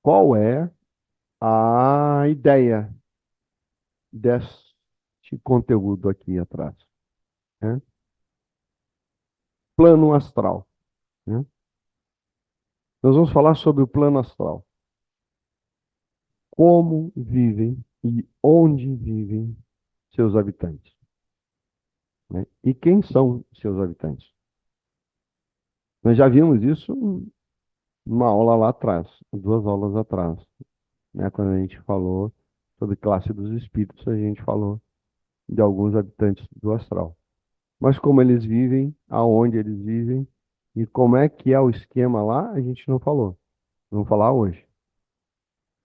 qual é a ideia deste conteúdo aqui atrás, né? Plano astral, né? Nós vamos falar sobre o plano astral. Como vivem e onde vivem seus habitantes, né? E quem são seus habitantes? Nós já vimos isso numa aula lá atrás, 2 aulas atrás, né? Quando a gente falou sobre classe dos espíritos, a gente falou de alguns habitantes do astral. Mas como eles vivem, aonde eles vivem e como é que é o esquema lá, a gente não falou. Vamos falar hoje.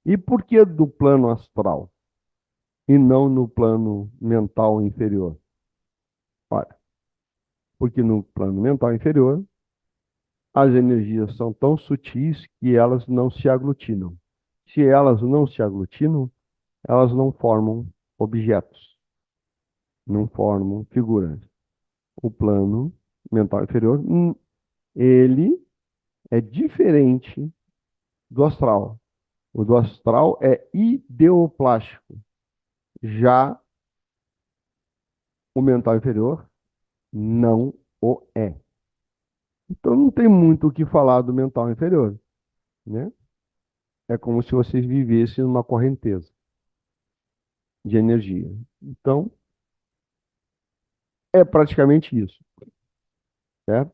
E por que do plano astral e não no plano mental inferior? Olha, porque no plano mental inferior, as energias são tão sutis que elas não se aglutinam. Se elas não se aglutinam, elas não formam objetos, não formam figuras. O plano mental inferior, ele é diferente do astral. O do astral é ideoplástico. Já o mental inferior não o é. Então não tem muito o que falar do mental inferior, né? É como se vocês vivessem numa correnteza de energia. Então, é praticamente isso, certo?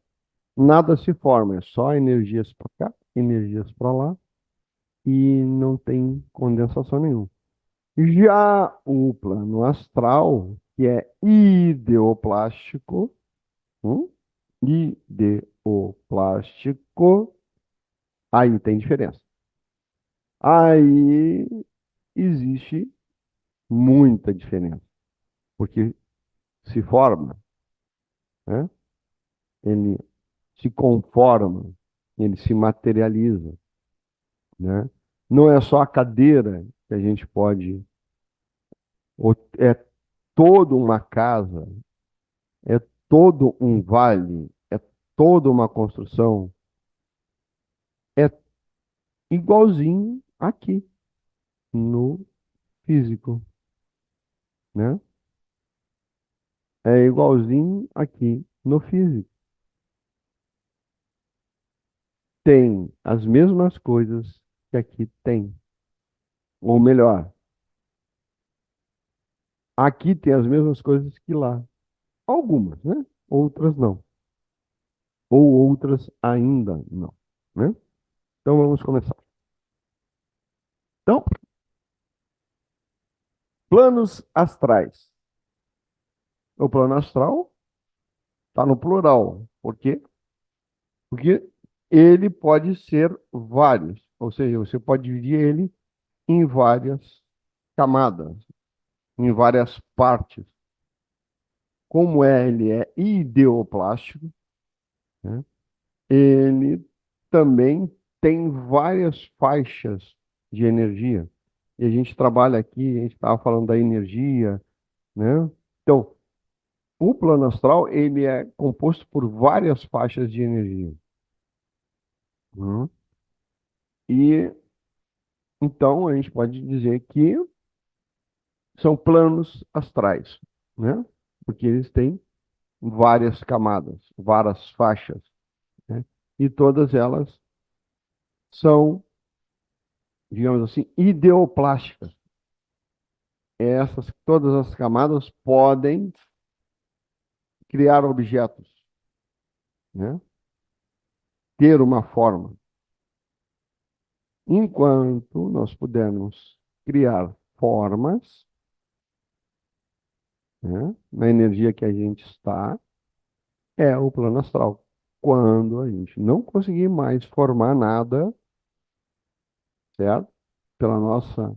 Nada se forma, é só energias para cá, energias para lá e não tem condensação nenhuma. Já o plano astral, que é ideoplástico, hum? Ideoplástico, aí tem diferença. Aí existe muita diferença, porque se forma, né? Ele se conforma, ele se materializa, né? Não é só a cadeira que a gente pode, é toda uma casa, é todo um vale, é toda uma construção, é igualzinho aqui no físico, né? É igualzinho aqui no físico. Tem as mesmas coisas que aqui tem. Ou melhor, aqui tem as mesmas coisas que lá. Algumas, né? Outras não. Ou outras ainda não, né? Então vamos começar. Então, planos astrais. O plano astral está no plural. Por quê? Porque ele pode ser vários. Ou seja, você pode dividir ele em várias camadas, em várias partes. Como ele é ideoplástico, né? Ele também tem várias faixas de energia. E a gente trabalha aqui, a gente estava falando da energia, né? Então, o plano astral, ele é composto por várias faixas de energia. Né? E, então, a gente pode dizer que são planos astrais, né? Porque eles têm várias camadas, várias faixas, né? E todas elas são, digamos assim, ideoplásticas. Todas as camadas podem criar objetos, né? Ter uma forma. Enquanto nós pudermos criar formas, né? Na energia que a gente está, é o plano astral. Quando a gente não conseguir mais formar nada, certo? Pela nossa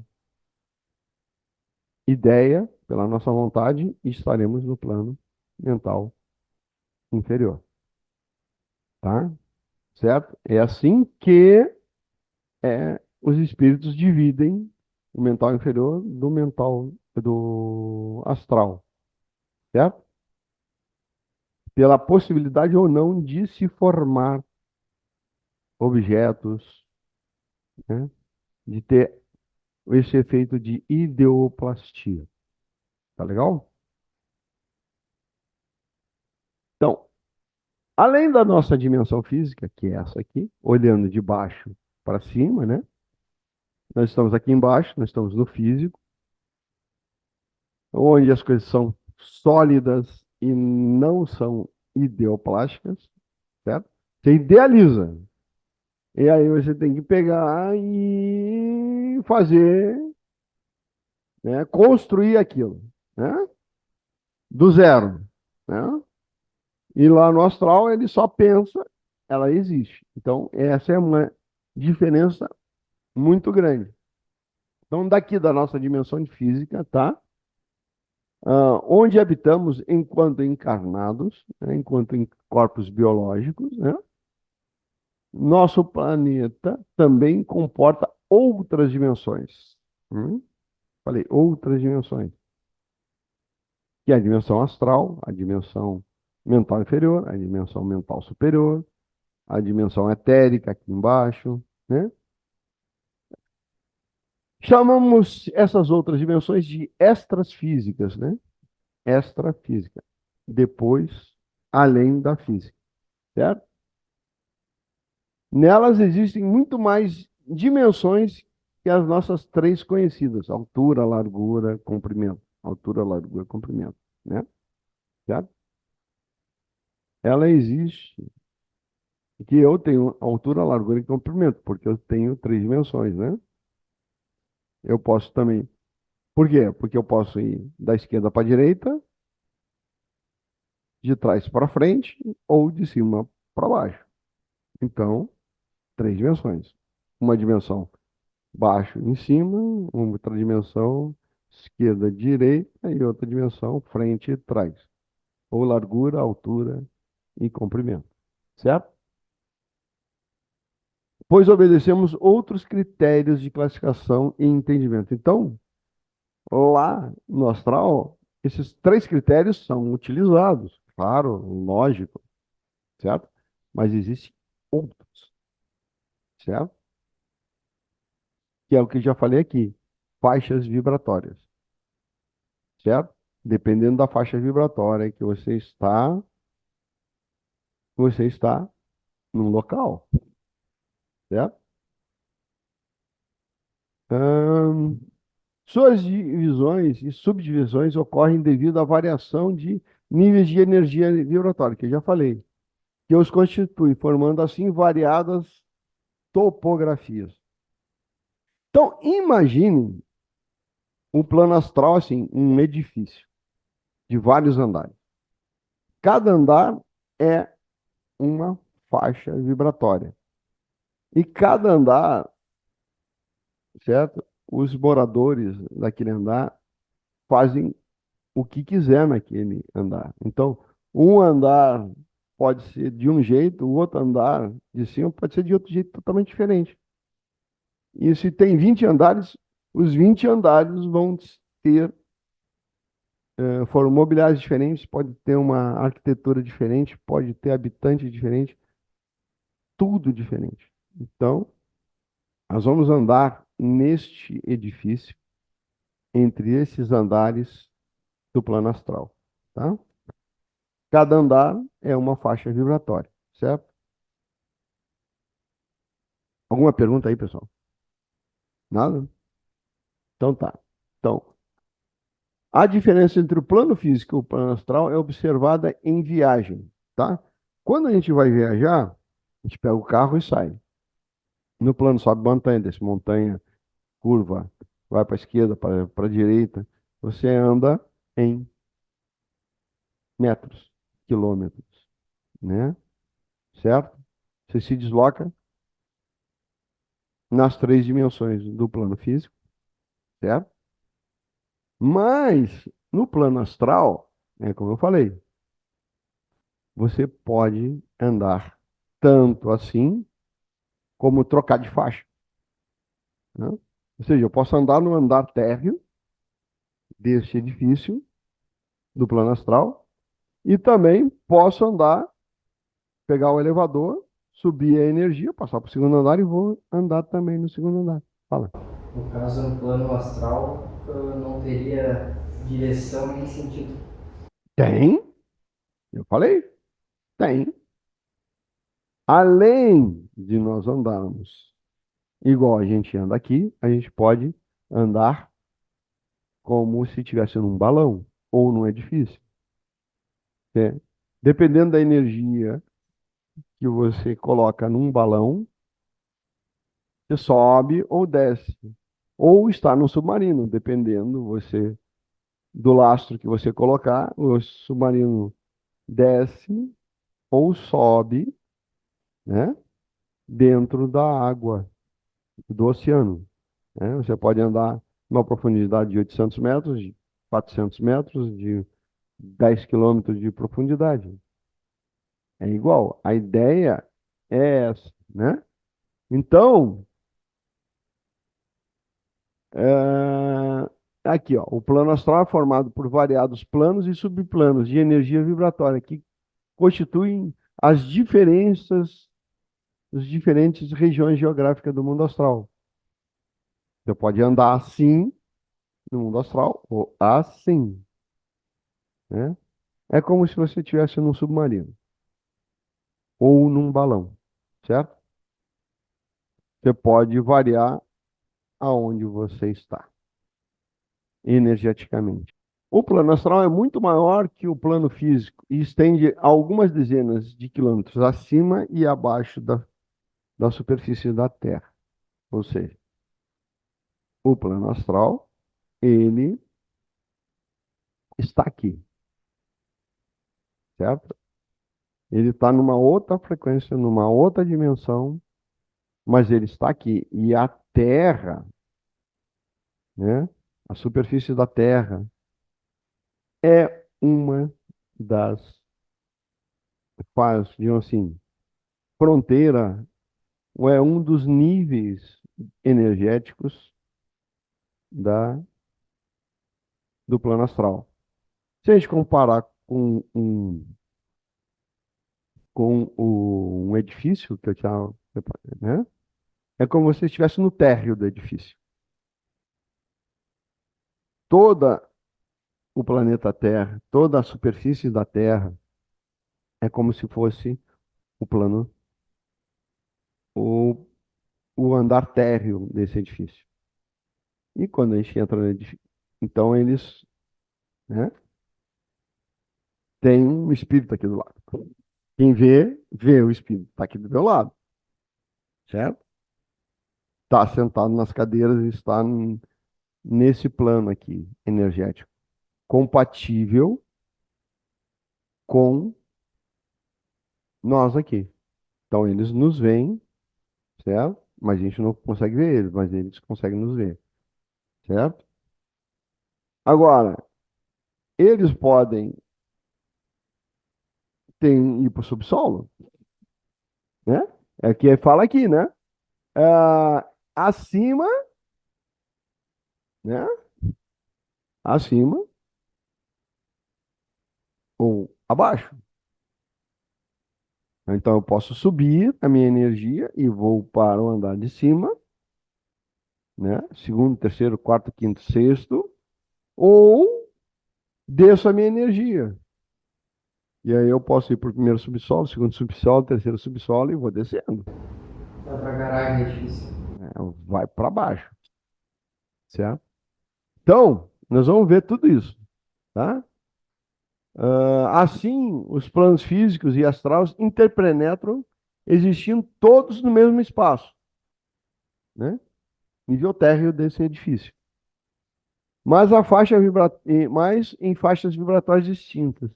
ideia, pela nossa vontade, estaremos no plano mental inferior, tá? Certo? É assim que os espíritos dividem o mental inferior do mental do astral, certo? Pela possibilidade ou não de se formar objetos, né? de ter esse efeito de ideoplastia. Tá legal? Então, além da nossa dimensão física, que é essa aqui, olhando de baixo para cima, né? Nós estamos aqui embaixo, nós estamos no físico, onde as coisas são sólidas e não são ideoplásticas, certo? Você idealiza. E aí você tem que pegar e fazer, né? Construir aquilo, né? Do zero, né? E lá no astral ele só pensa, ela existe. Então, essa é uma diferença muito grande. Então, daqui da nossa dimensão de física, tá? Onde habitamos enquanto encarnados, né? Enquanto em corpos biológicos, né? Nosso planeta também comporta outras dimensões. Falei, outras dimensões. Que é a dimensão astral, a dimensão mental inferior, a dimensão mental superior, a dimensão etérica aqui embaixo, né? Chamamos essas outras dimensões de extras físicas, né? Extrafísica. Depois, além da física, certo? Nelas existem muito mais dimensões que as nossas três conhecidas: altura, largura, comprimento. Altura, largura, comprimento, né? Certo? Ela existe, que eu tenho altura, largura e comprimento, porque eu tenho três dimensões, né? Eu posso também. Por quê? Porque eu posso ir da esquerda para a direita, de trás para frente ou de cima para baixo. Então, três dimensões. Uma dimensão baixo em cima, outra dimensão esquerda, direita e outra dimensão frente e trás. Ou largura, altura e comprimento. Certo? Pois obedecemos outros critérios de classificação e entendimento. Então, lá no astral, esses três critérios são utilizados. Claro, lógico, certo? Mas existem outros, certo? Que é o que eu já falei aqui, faixas vibratórias, certo? Dependendo da faixa vibratória que você está num local, certo? Ahn, Suas divisões e subdivisões ocorrem devido à variação de níveis de energia vibratória, que eu já falei, que os constitui, formando assim variadas topografias. Então, imagine um plano astral assim, um edifício de vários andares. Cada andar é uma faixa vibratória. E cada andar, certo? Os moradores daquele andar fazem o que quiser naquele andar. Então, um andar pode ser de um jeito, o outro andar de cima pode ser de outro jeito totalmente diferente. E se tem 20 andares, os 20 andares vão ter, foram mobiliários diferentes, pode ter uma arquitetura diferente, pode ter habitante diferente, tudo diferente. Então, nós vamos andar neste edifício, entre esses andares do plano astral, tá? Cada andar é uma faixa vibratória, certo? Alguma pergunta aí, pessoal? Nada? Então tá. Então, a diferença entre o plano físico e o plano astral é observada em viagem, tá? Quando a gente vai viajar, a gente pega o carro e sai. No plano sobe montanha, desce montanha, curva, vai para a esquerda, para a direita. Você anda em metros, quilômetros, né? Certo? Você se desloca nas três dimensões do plano físico, certo? Mas no plano astral, é como eu falei, você pode andar tanto assim como trocar de faixa, né? Ou seja, eu posso andar no andar térreo deste edifício do plano astral e também posso andar, pegar o elevador, subir a energia, passar para o segundo andar e vou andar também no segundo andar. Fala. No caso, no plano astral, não teria direção nem sentido. Tem, eu falei, tem. Além de nós andarmos igual a gente anda aqui, a gente pode andar como se estivesse num balão ou num edifício. Né? Dependendo da energia que você coloca num balão, você sobe ou desce. Ou está num submarino, dependendo você do lastro que você colocar, o submarino desce ou sobe, né, dentro da água do oceano. Né? Você pode andar numa profundidade de 800 metros, de 400 metros, de 10 quilômetros de profundidade. É igual. A ideia é essa, né? Então, aqui, ó, o plano astral é formado por variados planos e subplanos de energia vibratória que constituem as diferenças, as diferentes regiões geográficas do mundo astral. Você pode andar assim no mundo astral ou assim, né? É como se você estivesse num submarino ou num balão, certo? Você pode variar aonde você está, energeticamente. O plano astral é muito maior que o plano físico e estende algumas dezenas de quilômetros acima e abaixo da superfície da Terra. Ou seja, o plano astral, ele está aqui, certo? Ele está numa outra frequência, numa outra dimensão, mas ele está aqui. E a Terra, né? A superfície da Terra é uma das, faz, digamos assim, fronteira, ou é um dos níveis energéticos da, do plano astral. Se a gente comparar um edifício que eu tinha, né? É como se estivesse no térreo do edifício. Toda o planeta Terra, toda a superfície da Terra é como se fosse o plano, o, o andar térreo desse edifício. E quando a gente entra no edifício, então eles, né, têm um espírito aqui do lado. Quem vê, vê o espírito. Está aqui do meu lado, certo? Está sentado nas cadeiras e está nesse plano aqui, energético, compatível com nós aqui. Então eles nos veem, certo? Mas a gente não consegue ver eles, mas eles conseguem nos ver, certo? Agora, eles podem ir para o subsolo, né? É que fala aqui, né? Acima, né? Acima ou abaixo. Então eu posso subir a minha energia e vou para o andar de cima, né? Segundo, terceiro, quarto, quinto, sexto, ou desço a minha energia. E aí eu posso ir para o primeiro subsolo, segundo subsolo, terceiro subsolo e vou descendo. Vai pra garagem, é difícil. Né? Vai para baixo, certo? Então, nós vamos ver tudo isso, tá? Assim, os planos físicos e astrais interpenetram, existindo todos no mesmo espaço, né? Nível térreo desse edifício. Mas mas em faixas vibratórias distintas.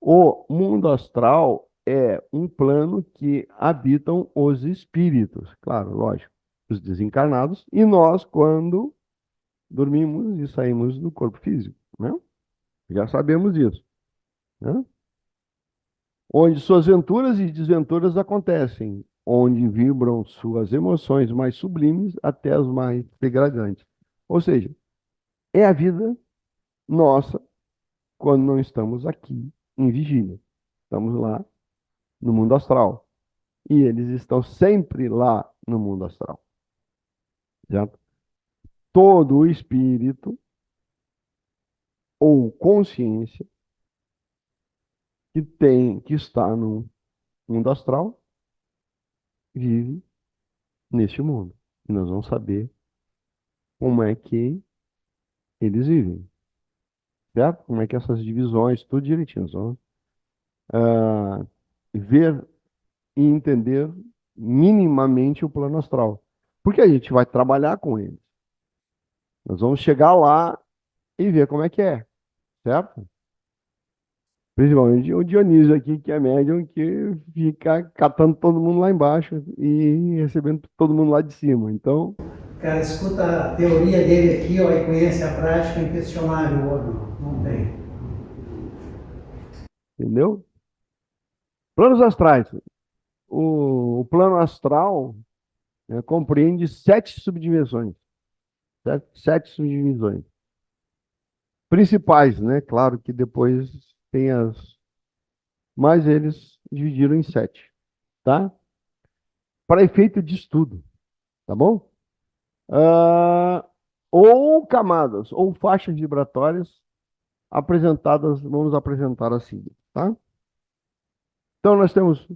O mundo astral é um plano que habitam os espíritos, claro, lógico, os desencarnados, e nós, quando dormimos e saímos do corpo físico, né? Já sabemos disso, né? Onde suas venturas e desventuras acontecem, onde vibram suas emoções mais sublimes até as mais degradantes. Ou seja, é a vida nossa quando não estamos aqui em vigília. Estamos lá no mundo astral. E eles estão sempre lá no mundo astral. certo? Todo o espírito ou consciência que está no mundo astral vive neste mundo. E nós vamos saber como é que eles vivem, certo? Como é que essas divisões, tudo direitinho. Nós vamos ver e entender minimamente o plano astral. Porque a gente vai trabalhar com eles. Nós vamos chegar lá e ver como é que é, certo? Principalmente o Dionísio aqui, que é médium, que fica catando todo mundo lá embaixo e recebendo todo mundo lá de cima. Então, O cara escuta a teoria dele aqui, ó, e conhece a prática inquestionável, o outro não tem. entendeu? Planos astrais. O plano astral, né, compreende 7 subdimensões. Sete subdivisões. Principais, né? Claro que depois tem as. Mas eles dividiram em 7, tá? Para efeito de estudo, tá bom? Ah, ou camadas, ou faixas vibratórias apresentadas, vamos apresentar assim, tá? Então nós temos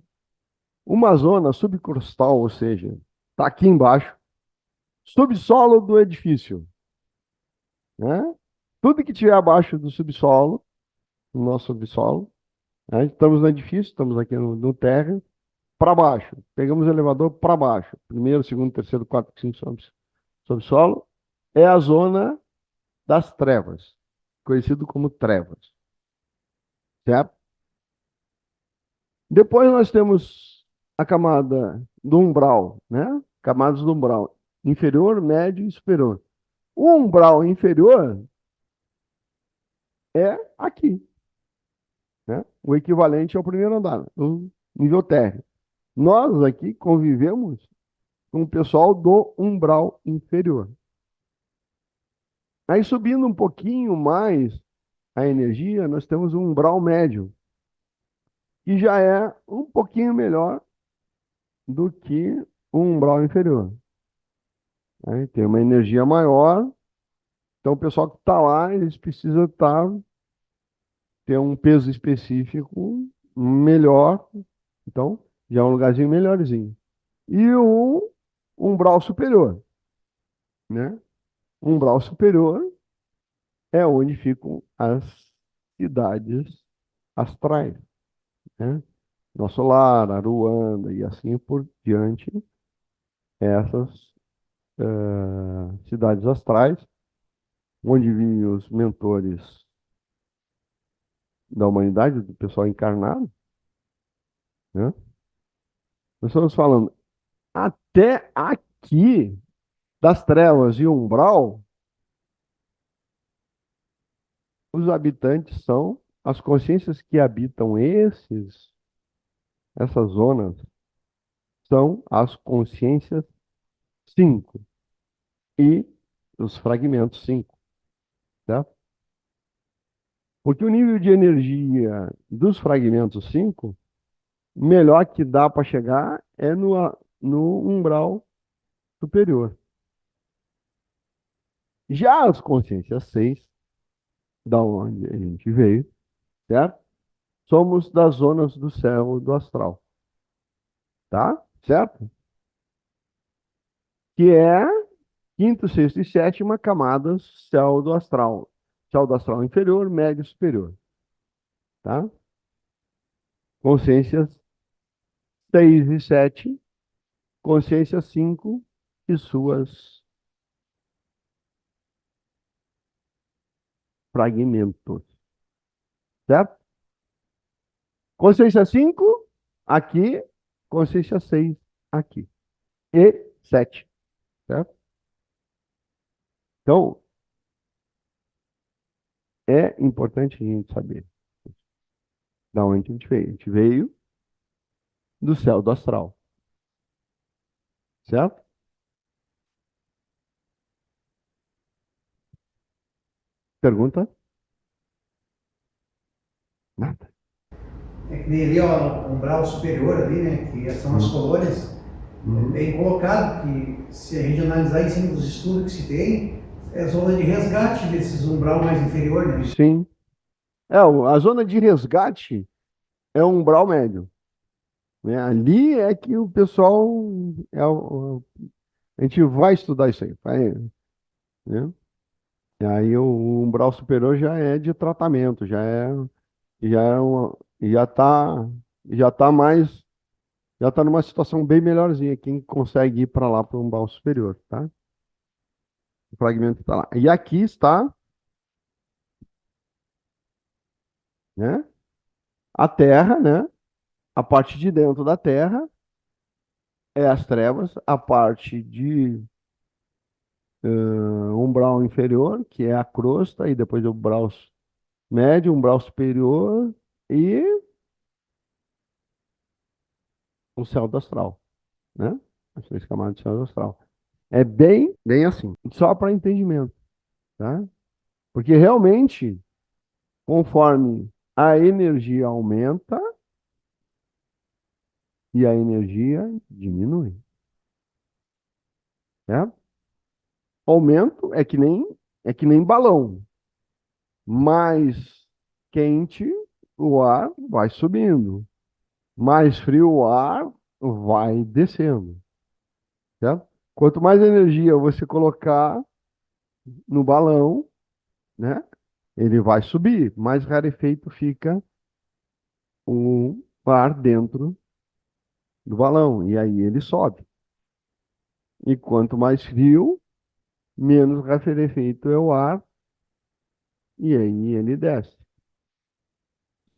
uma zona subcrustal, ou seja, está aqui embaixo, subsolo do edifício, né? Tudo que tiver abaixo do subsolo, no nosso subsolo, né? Estamos no edifício, estamos aqui no térreo, para baixo. Pegamos o elevador para baixo. Primeiro, segundo, terceiro, quarto, cinco subsolo. É a zona das trevas, conhecido como trevas, certo? Depois nós temos a camada do umbral, né? Camadas do umbral inferior, médio e superior. O umbral inferior é aqui, né? O equivalente ao primeiro andar, no nível térreo. Nós aqui convivemos com o pessoal do umbral inferior. Aí subindo um pouquinho mais a energia, nós temos um umbral médio, que já é um pouquinho melhor do que o umbral inferior. Aí tem uma energia maior, então o pessoal que está lá, eles precisam ter um peso específico melhor, então já é um lugarzinho melhorzinho. E o umbral superior, né? O umbral superior é onde ficam as cidades astrais, né? Nosso Lar, Aruanda e assim por diante, essas cidades astrais, onde vivem os mentores da humanidade, do pessoal encarnado, né? Nós estamos falando até aqui das trevas e umbral, os habitantes são as consciências que habitam essas zonas, são as consciências 5 e os fragmentos 5, certo? Porque o nível de energia dos fragmentos 5, melhor que dá para chegar é no umbral superior. Já as consciências 6, da onde a gente veio, certo? Somos das zonas do céu e do astral, tá? Certo? Que é quinto, sexto e sétima camadas céu do astral. Céu do astral inferior, médio e superior, tá? Consciências 6 e 7, consciência 5 e suas fragmentos, certo? Consciência 5 aqui, consciência 6 aqui. E 7, certo? Então, é importante a gente saber da onde a gente veio. A gente veio do céu do astral, certo? Pergunta? Nada. É que nem ali, ó, o umbral superior ali, né, que são as colônias, Bem colocado, que se a gente analisar em cima dos estudos que se tem, é zona de resgate desses umbral mais inferior, né? Sim. A zona de resgate é um umbral médio, né? Ali é que o pessoal. A gente vai estudar isso aí, vai, né? E aí o umbral superior já é de tratamento, já é uma, já tá mais, já tá numa situação bem melhorzinha, quem consegue ir para lá para o umbral superior, tá? O fragmento está lá. E aqui está, né? A Terra, né? A parte de dentro da Terra é as trevas, a parte de umbral inferior, que é a crosta, e depois o umbral médio, umbral superior e o céu do astral, né? As três camadas do céu do astral. É bem assim, só para entendimento, tá? Porque realmente, conforme a energia aumenta e a energia diminui, né? Aumento é que nem balão. Mais quente, o ar vai subindo. Mais frio, o ar vai descendo, certo? Quanto mais energia você colocar no balão, né? Ele vai subir, mais rarefeito fica o ar dentro do balão, e aí ele sobe. E quanto mais frio, menos rarefeito é o ar, e aí ele desce.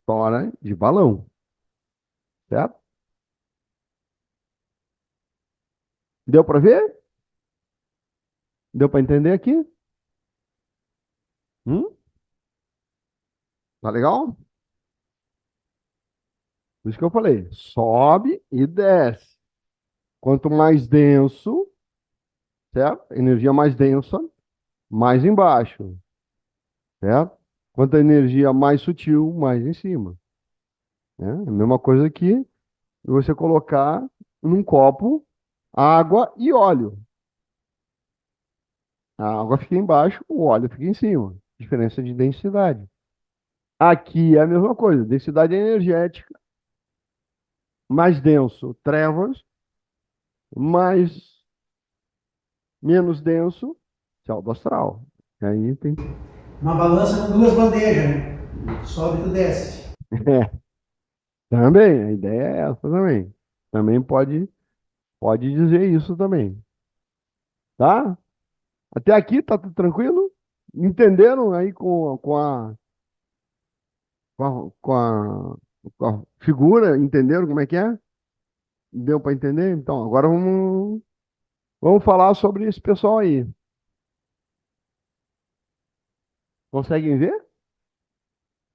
Fora de balão, certo? Deu para ver? Deu para entender aqui? Hum? Tá legal? Por isso que eu falei, sobe e desce. Quanto mais denso, certo? Energia mais densa, mais embaixo, certo? Quanto a energia mais sutil, mais em cima. Né? A mesma coisa que você colocar num copo água e óleo. A água fica embaixo, o óleo fica em cima. Diferença de densidade. Aqui é a mesma coisa, densidade energética, mais denso, trevas, mais menos denso, céu do astral. Aí tem. Uma balança com duas bandejas, né? Sobe e tu desce. Também, a ideia é essa também. Também pode dizer isso também. Tá? Até aqui tá tudo tranquilo? Entenderam aí com a, com a, com a figura? Entenderam como é que é? Deu para entender? Então, agora vamos falar sobre esse pessoal aí. Conseguem ver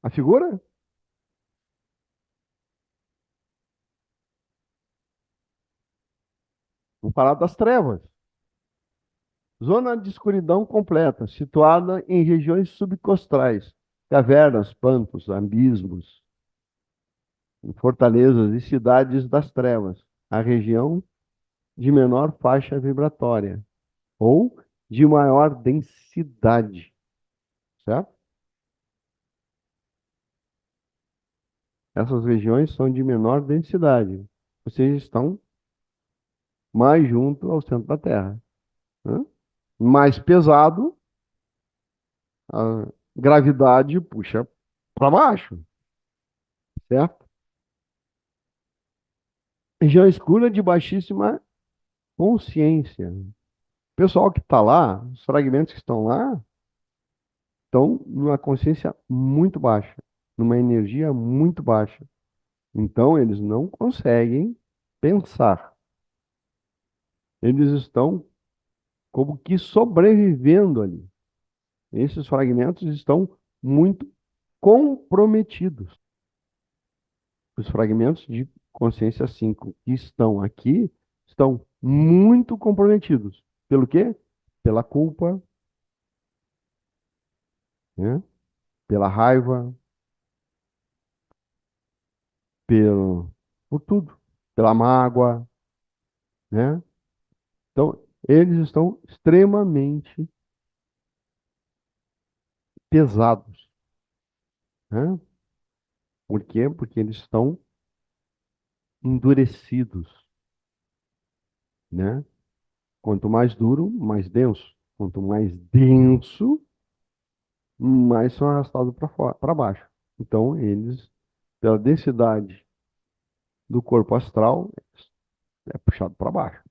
a figura? Vamos falar das trevas. Zona de escuridão completa, situada em regiões subcostrais, cavernas, pantos, abismos, fortalezas e cidades das trevas. A região de menor faixa vibratória ou de maior densidade, certo? Essas regiões são de menor densidade, ou seja, estão mais junto ao centro da Terra, né? Mais pesado, a gravidade puxa para baixo, certo? Região escura de baixíssima consciência. O pessoal que está lá, os fragmentos que estão lá, estão numa consciência muito baixa, numa energia muito baixa. Então, eles não conseguem pensar. Eles estão como que sobrevivendo ali. Esses fragmentos estão muito comprometidos. Os fragmentos de consciência 5 que estão aqui estão muito comprometidos. Pelo quê? Pela culpa, né? Pela raiva, por tudo. Pela mágoa, né? Então, eles estão extremamente pesados, né? Por quê? Porque eles estão endurecidos, né? Quanto mais duro, mais denso. Quanto mais denso, mais são arrastados para baixo. Então, eles, pela densidade do corpo astral, é puxado para baixo.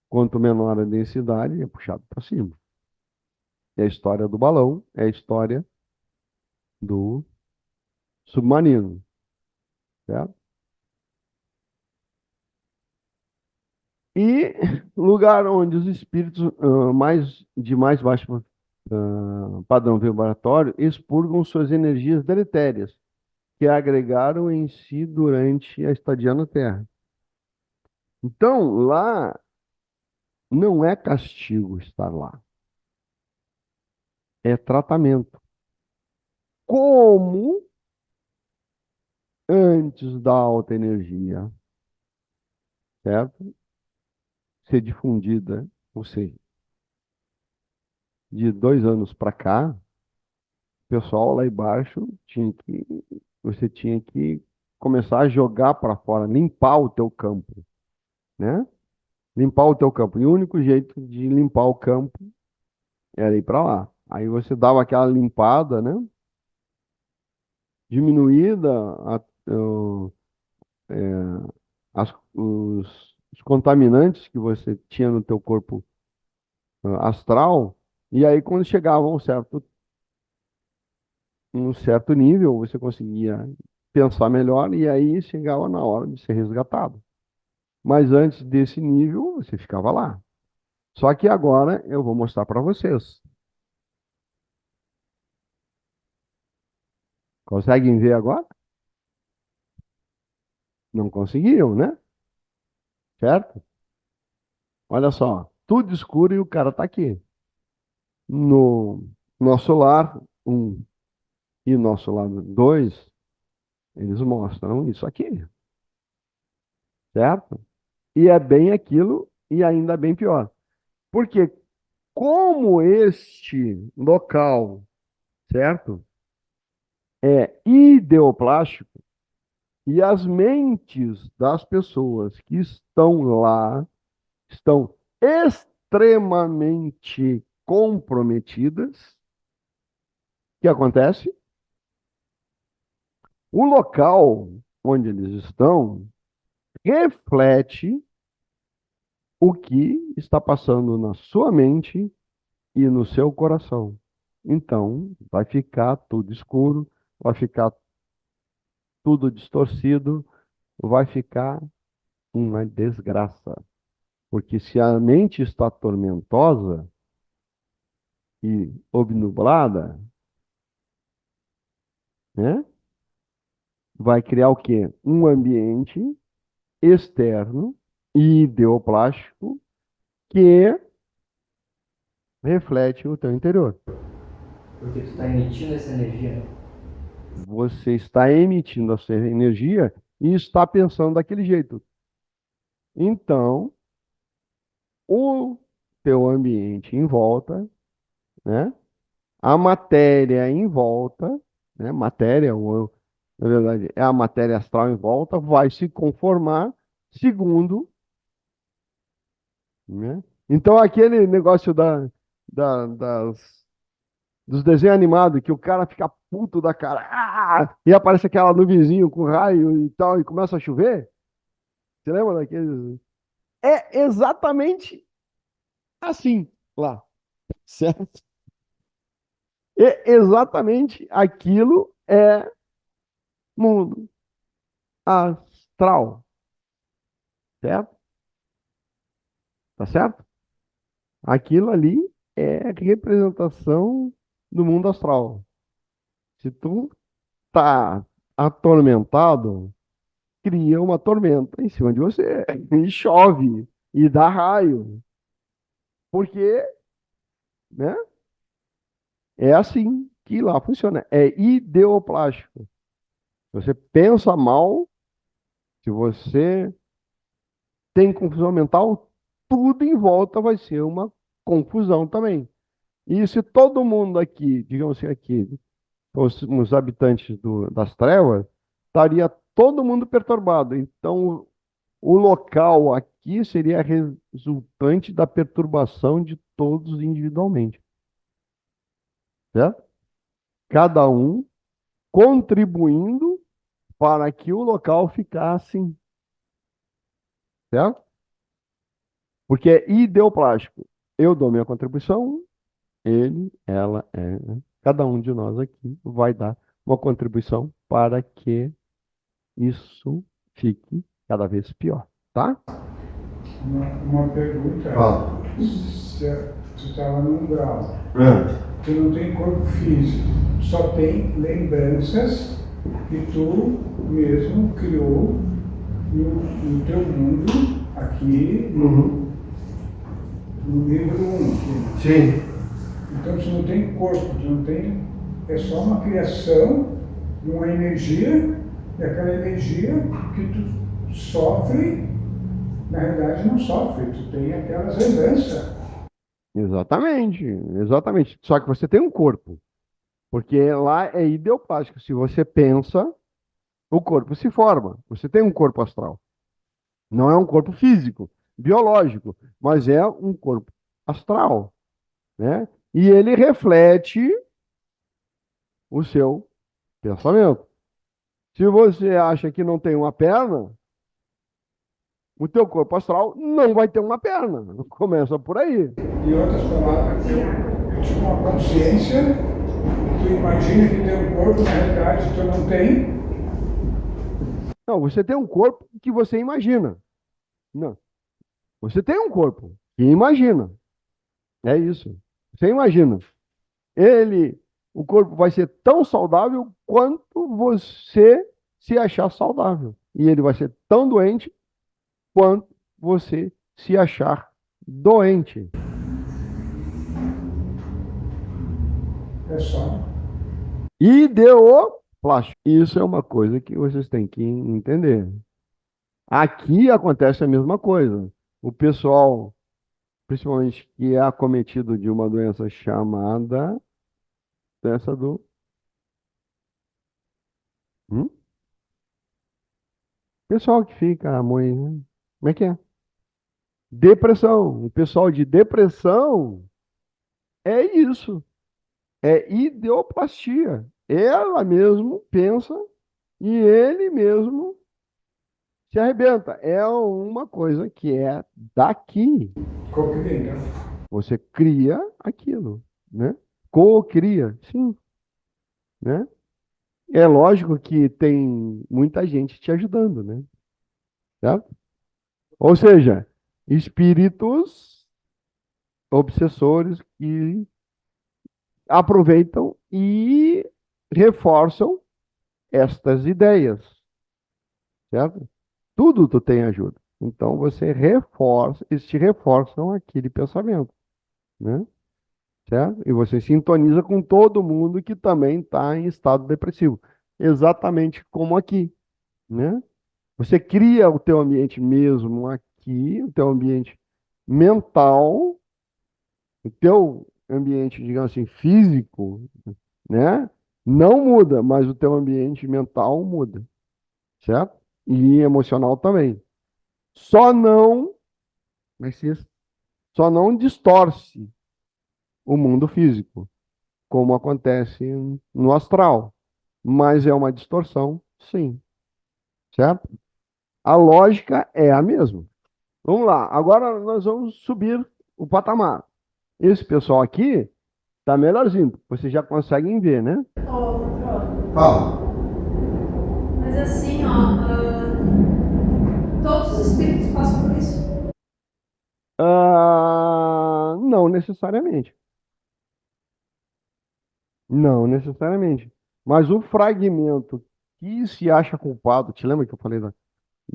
Quanto menor a densidade, é puxado para cima. E a história do balão é a história do submarino, certo? E lugar onde os espíritos de mais baixo padrão vibratório expurgam suas energias deletérias, que agregaram em si durante a estadia na Terra. Então, lá não é castigo estar lá, é tratamento. Como antes da alta energia, certo? Ser difundida, ou seja, de 2 anos para cá, o pessoal lá embaixo você tinha que começar a jogar para fora, limpar o teu campo, né? Limpar o teu campo. E o único jeito de limpar o campo era ir para lá. Aí você dava aquela limpada, né? Diminuída os contaminantes que você tinha no teu corpo astral. E aí quando chegava um certo nível, você conseguia pensar melhor e aí chegava na hora de ser resgatado. Mas antes desse nível, você ficava lá. Só que agora eu vou mostrar para vocês. Conseguem ver agora? Não conseguiam, né? Certo? Olha só, tudo escuro e o cara está aqui. No nosso lar 1 e nosso lado 2, eles mostram isso aqui, certo? E é bem aquilo e ainda bem pior. Porque como este local, certo? É ideoplástico e as mentes das pessoas que estão lá estão extremamente comprometidas. O que acontece? O local onde eles estão reflete o que está passando na sua mente e no seu coração. Então, vai ficar tudo escuro, vai ficar tudo distorcido, vai ficar uma desgraça. Porque se a mente está tormentosa e obnublada, né, vai criar o quê? Um ambiente externo e ideoplástico que reflete o teu interior. Porque tu está emitindo essa energia. Você está emitindo a sua energia e está pensando daquele jeito. Então, o teu ambiente em volta, né? A matéria em volta, né? Matéria, ou, na verdade, é a matéria astral em volta, vai se conformar segundo, né? Então, aquele negócio dos desenhos animados, que o cara fica puto da cara, e aparece aquela nuvenzinho com raio e tal, e começa a chover. Você lembra daqueles? É exatamente assim lá, certo? É exatamente aquilo é mundo astral, certo? Tá certo? Aquilo ali é representação do mundo astral. Se tu tá atormentado, cria uma tormenta em cima de você e chove e dá raio, porque, né? É assim que lá funciona. É ideoplástico. Se você pensa mal, se você tem confusão mental, tudo em volta vai ser uma confusão também. E se todo mundo aqui, digamos assim, aqui, os habitantes das trevas, estaria todo mundo perturbado. Então, o local aqui seria resultante da perturbação de todos individualmente, certo? Cada um contribuindo para que o local ficasse, certo? Porque é ideoplástico. Eu dou minha contribuição, ele, ela, é, né? Cada um de nós aqui vai dar uma contribuição para que isso fique cada vez pior, tá? Uma pergunta. Fala. Se tu estava num grau, É. tu não tem corpo físico, só tem lembranças que tu mesmo criou no teu mundo aqui no livro 1. Sim. Então tu não tem corpo, tu não tem. É só uma criação de uma energia, e aquela energia que tu sofre, na realidade não sofre, tu tem aquelas lembranças. Exatamente, exatamente. Só que você tem um corpo, porque lá é ideoplástico. Se você pensa, o corpo se forma. Você tem um corpo astral. Não é um corpo físico, biológico, mas é um corpo astral, né? E ele reflete o seu pensamento. Se você acha que não tem uma perna, o teu corpo astral não vai ter uma perna. Começa por aí. Em outras palavras, eu tive uma consciência, tu imagina que tem um corpo, na realidade tu não tem. Não, você tem um corpo que você imagina. Não, você tem um corpo que imagina. É isso. Você imagina. Ele, o corpo vai ser tão saudável quanto você se achar saudável. E ele vai ser tão doente quanto você se achar doente. É só. Ideoplástico. Isso é uma coisa que vocês têm que entender. Aqui acontece a mesma coisa. O pessoal, principalmente que é acometido de uma doença chamada doença do. Hum? Pessoal que fica muito. Como é que é? Depressão. O pessoal de depressão é isso. É ideoplastia. Ela mesmo pensa e ele mesmo se arrebenta. É uma coisa que é daqui. Cocria. Você cria aquilo, né? Co-cria, sim, né? É lógico que tem muita gente te ajudando, né? Certo? Ou seja, espíritos obsessores que aproveitam e reforçam estas ideias, certo? Tudo tu tem ajuda. Então você reforça, eles te reforçam aquele pensamento, né? Certo? E você sintoniza com todo mundo que também está em estado depressivo, exatamente como aqui, né? Você cria o teu ambiente mesmo aqui, o teu ambiente mental, o teu ambiente, digamos assim, físico, né? Não muda, mas o teu ambiente mental muda, certo? E emocional também. Só não, mas só não distorce o mundo físico, como acontece no astral. Mas é uma distorção, sim, certo? A lógica é a mesma. Vamos lá, agora nós vamos subir o patamar. Esse pessoal aqui tá melhorzinho, vocês já conseguem ver, né? Ó, ó, Fala. mas assim, ó, todos os espíritos passam por isso. Não necessariamente. Não necessariamente. Mas o fragmento que se acha culpado, te lembra que eu falei da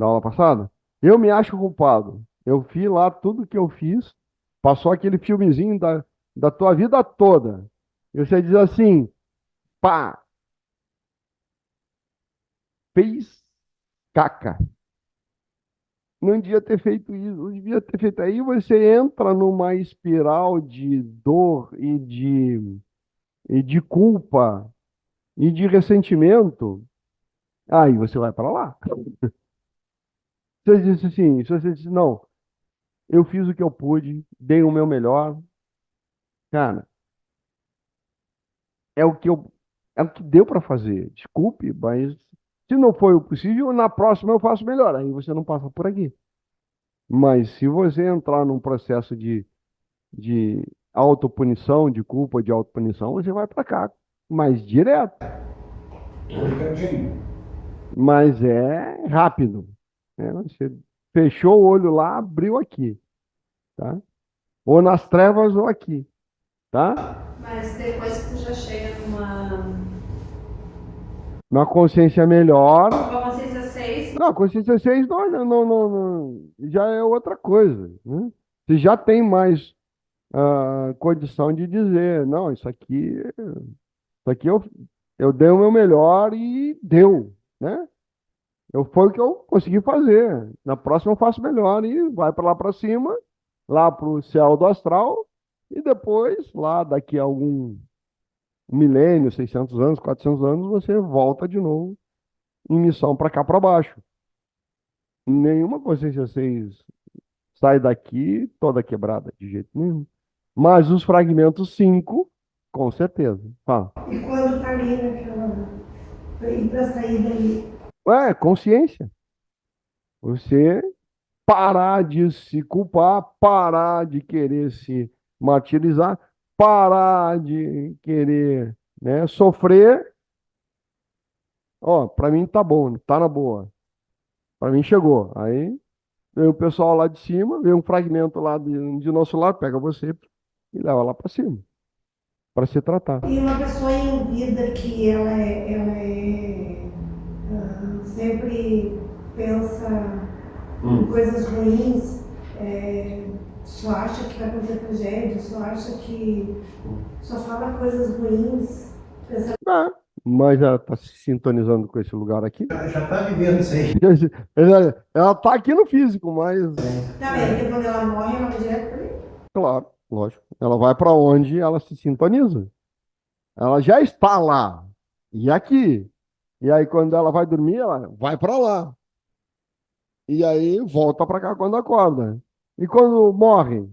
aula passada? Eu me acho culpado. Eu fiz lá tudo que eu fiz, passou aquele filmezinho da tua vida toda. E você diz assim, pá, fez caca. não devia ter feito isso, não devia ter feito. Aí você entra numa espiral de dor e de culpa e de ressentimento. Aí você vai para lá. Você disse assim, se você disse, não, eu fiz o que eu pude, dei o meu melhor, cara, é o que eu, é o que deu para fazer. Desculpe, mas se não foi o possível, na próxima eu faço melhor. Aí você não passa por aqui. Mas se você entrar num processo de autopunição, de culpa, de autopunição, você vai para cá, mais direto. Tadinho. Mas é rápido, né? Você fechou o olho lá, abriu aqui, tá? Ou nas trevas ou aqui, tá? Mas depois que tu já chega Na consciência melhor. numa consciência 6, Não, consciência 6 já é outra coisa, né? Você já tem mais condição de dizer, não, isso aqui eu dei o meu melhor e deu, né? Foi o que eu consegui fazer. Na próxima eu faço melhor e vai para lá para cima, lá para o céu do astral, e depois, lá daqui a algum milênio, 600 anos, 400 anos, você volta de novo em missão para cá para baixo. Nenhuma consciência 6 sai daqui toda quebrada, de jeito nenhum. Mas os fragmentos 5, com certeza. Fala. E quando tá ali naquela. E pra sair dali. Consciência. Você parar de se culpar, parar de querer se martirizar, parar de querer, né, sofrer. Ó, para mim tá bom, tá na boa. Para mim chegou. Aí vem o pessoal lá de cima, vem um fragmento lá de nosso lado, pega você e leva lá para cima, para se tratar. E uma pessoa em vida que sempre pensa em coisas ruins, só acha que vai acontecer tragédia, só acha que só fala coisas ruins, pensa. Mas ela está se sintonizando com esse lugar aqui. Já está vivendo isso aí. Ela está aqui no físico, mas, Não, é porque quando ela morre, ela vai direto para ali. claro, lógico. Ela vai para onde ela se sintoniza. Ela já está lá e aqui. E aí, quando ela vai dormir, ela vai para lá. E aí, volta para cá quando acorda. E quando morre,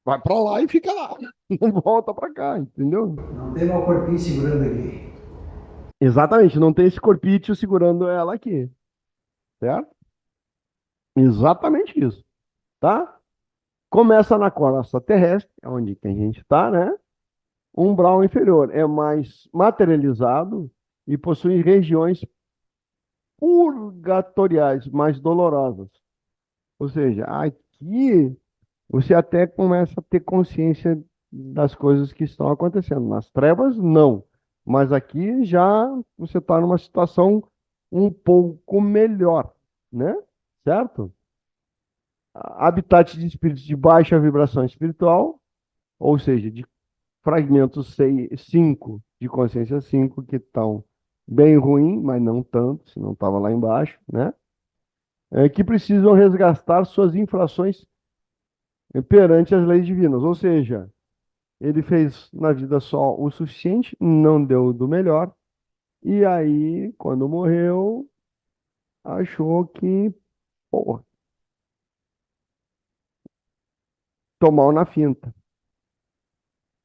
vai para lá e fica lá. Não volta para cá, entendeu? Não tem mau corpinho segurando aqui. Exatamente, não tem esse corpício segurando ela aqui. Certo? Exatamente isso. Tá? Começa na crosta terrestre, é onde que a gente está, né? O umbral inferior é mais materializado e possui regiões purgatoriais mais dolorosas. Ou seja, aqui você até começa a ter consciência das coisas que estão acontecendo. Nas trevas, não. Mas aqui já você está numa situação um pouco melhor, né? Certo? Habitat de espíritos de baixa vibração espiritual, ou seja, de fragmentos 5, de consciência 5, que estão bem ruim, mas não tanto, se não estava lá embaixo, né? Que precisam resgatar suas infrações perante as leis divinas. Ou seja, ele fez na vida só o suficiente, não deu do melhor, e aí, quando morreu, achou que, pô, tomou na finta.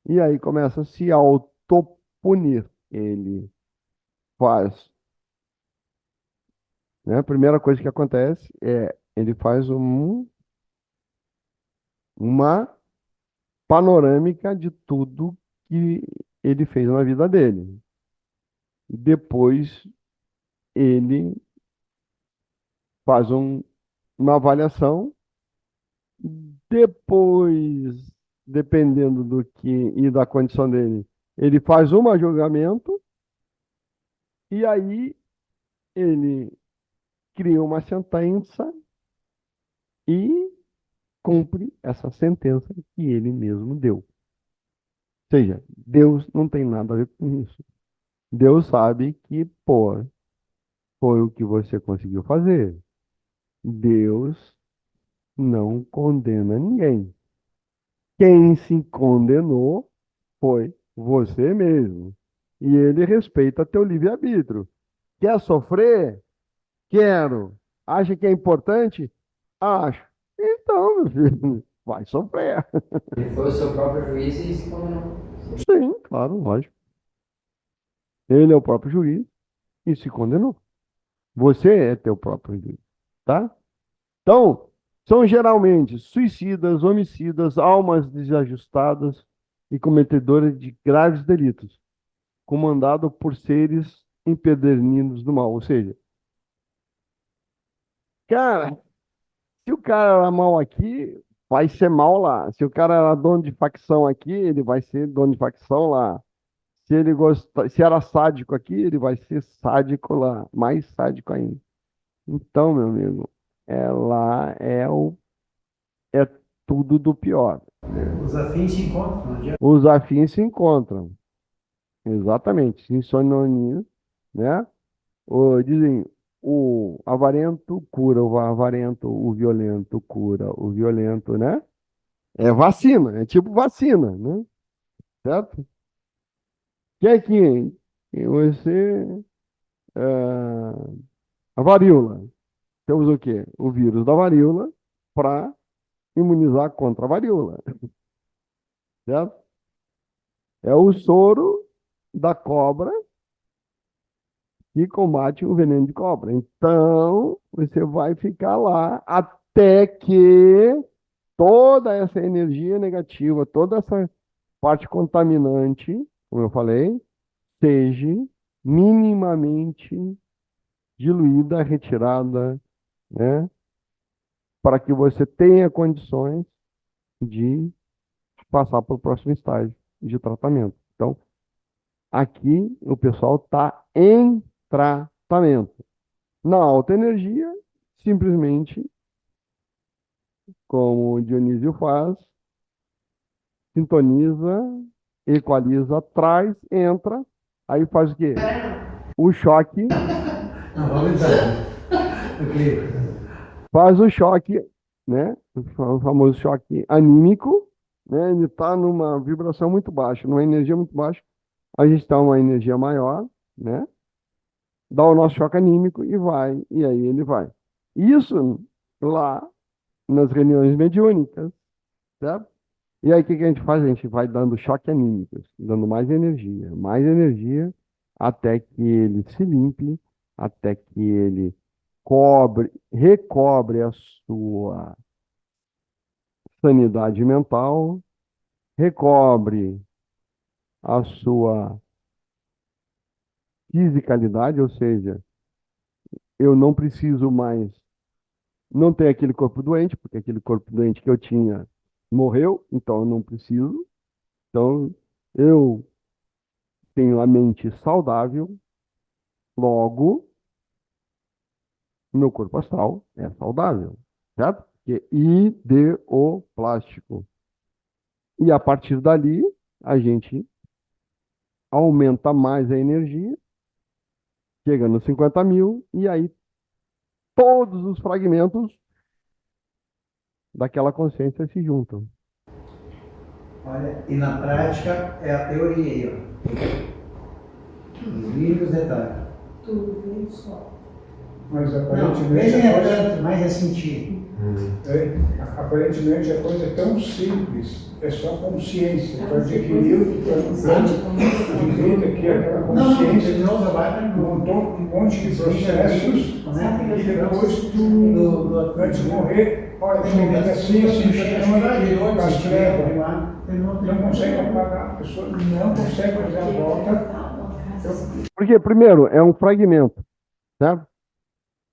E aí começa a se autopunir. Ele faz, né? A primeira coisa que acontece é ele faz uma panorâmica de tudo que ele fez na vida dele. Depois ele faz uma avaliação. Depois, dependendo do que e da condição dele, ele faz um julgamento e aí ele cria uma sentença e cumpre essa sentença que ele mesmo deu. Ou seja, Deus não tem nada a ver com isso. Deus sabe que, pô, foi o que você conseguiu fazer. Deus não condena ninguém. Quem se condenou foi você mesmo. E ele respeita teu livre-arbítrio. Quer sofrer? Quero. Acha que é importante? Acho. Então, meu filho, vai sofrer. Ele foi o seu próprio juiz e se condenou. Sim, claro, lógico. Ele é o próprio juiz e se condenou. Você é teu próprio juiz, tá? Então, são geralmente suicidas, homicidas, almas desajustadas e cometedoras de graves delitos, comandado por seres empedernidos do mal. Ou seja, cara, se o cara era mal aqui, vai ser mal lá. Se o cara era dono de facção aqui, ele vai ser dono de facção lá. Se era sádico aqui, ele vai ser sádico lá, mais sádico ainda. Então, meu amigo, ela é tudo do pior. Os afins se encontram, não adianta. Os afins se encontram. Exatamente. Sintonia, né? Dizem, o avarento cura o avarento, o violento cura o violento, né? É vacina, é tipo vacina, né? Certo? Que é que você. A varíola. Temos o quê? O vírus da varíola para imunizar contra a varíola, certo? É o soro da cobra que combate o veneno de cobra. Então, você vai ficar lá até que toda essa energia negativa, toda essa parte contaminante, como eu falei, seja minimamente diluída, retirada, né? Para que você tenha condições de passar para o próximo estágio de tratamento. Então, aqui o pessoal está em tratamento. Na alta energia, simplesmente, como o Dionísio faz, sintoniza, equaliza, traz, entra, aí faz o quê? O choque, Não, vamos entrar. Ok. faz o choque, né? O famoso choque anímico, né? Ele está numa vibração muito baixa, numa energia muito baixa. A gente está uma energia maior, né? Dá o nosso choque anímico e vai, e aí ele vai. Isso lá nas reuniões mediúnicas, certo? E aí o que que a gente faz? A gente vai dando choque anímicos, dando mais energia, até que ele se limpe, até que ele recobre a sua sanidade mental, recobre a sua fisicalidade, ou seja, eu não preciso mais, não ter aquele corpo doente, porque aquele corpo doente que eu tinha morreu, então eu não preciso. Então, eu tenho a mente saudável, logo, meu corpo astral é saudável, certo? Que é ideoplástico. E a partir dali, a gente aumenta mais a energia, chega nos 50 mil, e aí todos os fragmentos daquela consciência se juntam. Olha, e na prática é a teoria aí, ó. Os mínimos detalhes. Tudo, vem só. Mas Não, aparentemente nem a é coisa, tanto, mas é sentido. aparentemente a coisa é tão simples, é só consciência. Tu adquiriu de vida que aquela consciência Não, não vai montou um monte de processos e depois tu, antes de morrer, olha, tem que assim, as trevas, não consegue apagar, a pessoa não consegue fazer a volta. Porque, primeiro, é um fragmento, certo?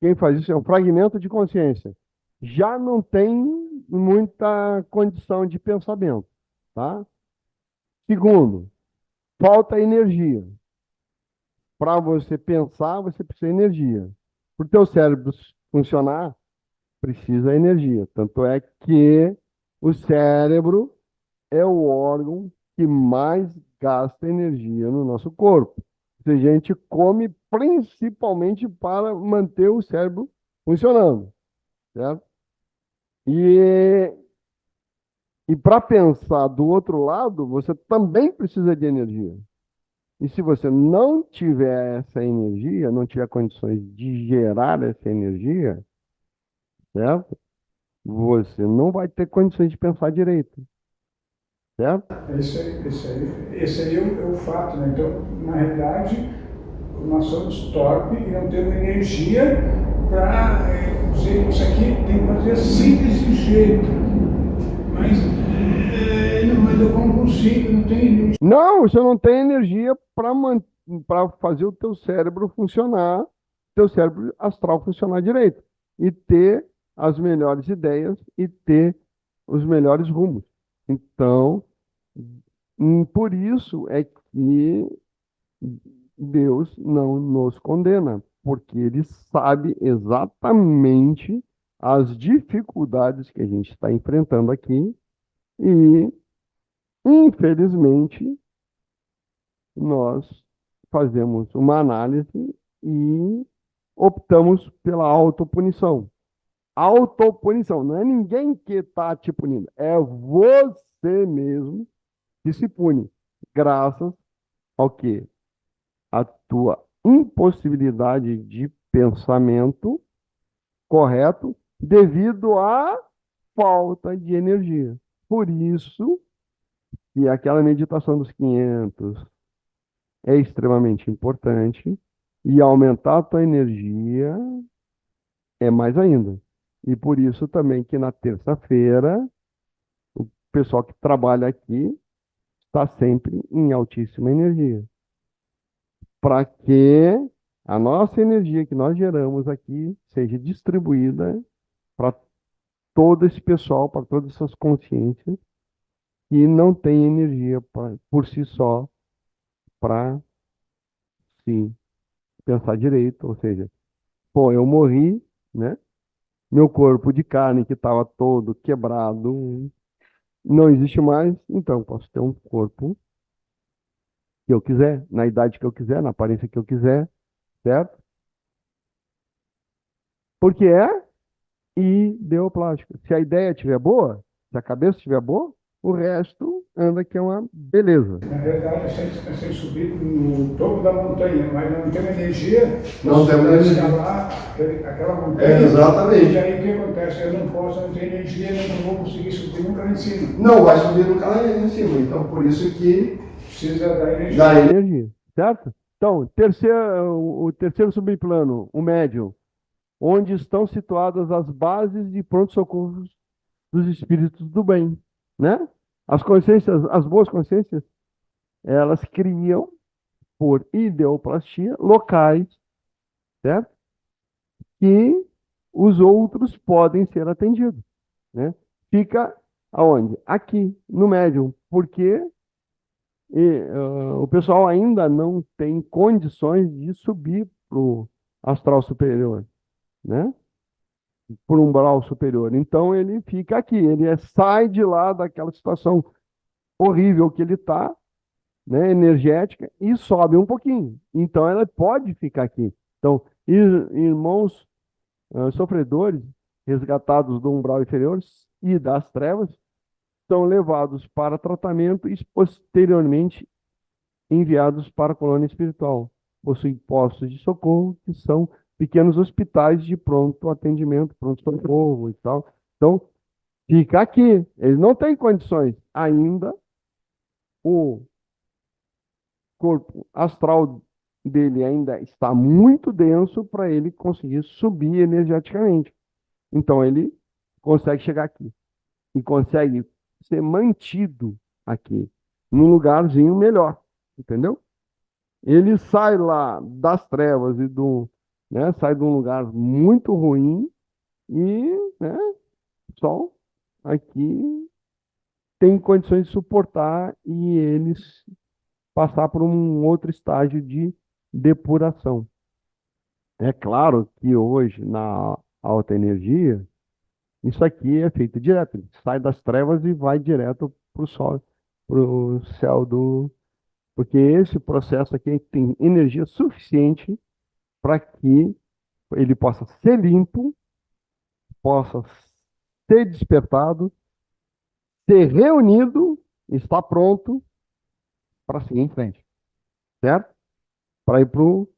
Quem faz isso é um fragmento de consciência. Já não tem muita condição de pensamento, tá? Segundo, falta energia. Para você pensar, você precisa de energia. Para o teu cérebro funcionar, precisa de energia. Tanto é que o cérebro é o órgão que mais gasta energia no nosso corpo. Ou seja, a gente come principalmente para manter o cérebro funcionando. certo? E, e para pensar do outro lado, você também precisa de energia. E se você não tiver essa energia, não tiver condições de gerar essa energia, certo? Você não vai ter condições de pensar direito, certo? Esse aí é o fato, né? Então, na realidade, nós somos torpe e não temos energia para dizer que isso aqui tem que fazer assim desse jeito. Mas eu como consigo, não tenho energia. Não, você não tem energia para fazer o teu cérebro funcionar, teu cérebro astral funcionar direito e ter as melhores ideias e ter os melhores rumos. Então, por isso é que Deus não nos condena, porque Ele sabe exatamente as dificuldades que a gente está enfrentando aqui e, infelizmente, nós fazemos uma análise e optamos pela autopunição. Autopunição, não é ninguém que está te punindo, é você mesmo que se pune, graças ao quê? A tua impossibilidade de pensamento correto devido à falta de energia. Por isso que aquela meditação dos 500 é extremamente importante e aumentar a tua energia é mais ainda. E por isso também que na terça-feira o pessoal que trabalha aqui está sempre em altíssima energia. Para que a nossa energia que nós geramos aqui seja distribuída para todo esse pessoal, para todas essas consciências que não tem energia por si só para sim pensar direito, ou seja, pô, eu morri, né? Meu corpo de carne que estava todo quebrado não existe mais, então eu posso ter um corpo que eu quiser, na idade que eu quiser, na aparência que eu quiser, certo? Porque é ideoplástico. Se a ideia estiver boa, se a cabeça estiver boa, o resto anda que é uma beleza. Na verdade, a gente subir no topo da montanha, mas não temos energia, Não temos energia. escalar aquela montanha. Exatamente. E aí o que acontece? Eu não posso, não tenho energia, não vou conseguir subir nunca lá em cima. Não vai subir nunca lá em cima. Então, por isso que Precisa da energia. dá energia, certo? Então, o terceiro subplano, o médium, onde estão situadas as bases de pronto-socorro dos espíritos do bem, né? As consciências, as boas consciências, elas criam, por ideoplastia, locais, certo? Que os outros podem ser atendidos, né? Fica aonde? Aqui, no médium, porque o pessoal ainda não tem condições de subir para o astral superior, né? Por um umbral superior. Então ele fica aqui, sai de lá daquela situação horrível que ele está, né, energética, e sobe um pouquinho. Então ela pode ficar aqui. Então, irmãos sofredores, resgatados do umbral inferior e das trevas, são levados para tratamento e posteriormente enviados para a colônia espiritual. Possuem postos de socorro, que são pequenos hospitais de pronto atendimento, pronto socorro e tal. Então, fica aqui. Ele não tem condições ainda. O corpo astral dele ainda está muito denso para ele conseguir subir energeticamente. Então, ele consegue chegar aqui e consegue ser mantido aqui, num lugarzinho melhor, entendeu? Ele sai lá das trevas né, sai de um lugar muito ruim e, né, só aqui tem condições de suportar e eles passar por um outro estágio de depuração. É claro que hoje, na alta energia, isso aqui é feito direto. Ele sai das trevas e vai direto para o sol, para o céu do. Porque esse processo aqui tem energia suficiente para que ele possa ser limpo possa ser despertado, ser reunido, estar pronto para seguir em frente, certo? Para ir para o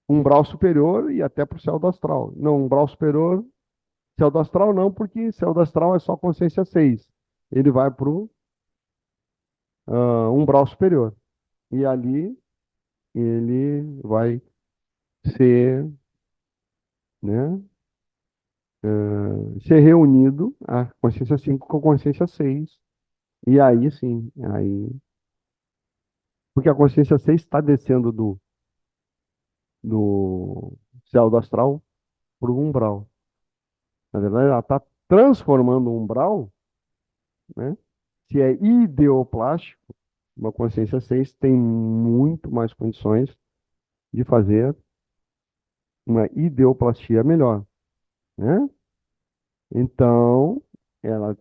umbral superior e até para o céu do astral. Não, umbral superior, céu do astral não, porque céu do astral é só consciência 6. Ele vai para o umbral superior. E ali ele vai ser, né, ser reunido a consciência 5 com a consciência 6. E aí sim, aí. Porque a consciência 6 está descendo do céu do astral para o umbral. Na verdade, ela está transformando o umbral, né? Se é ideoplástico, uma consciência 6 tem muito mais condições de fazer uma ideoplastia melhor, né? Então, ela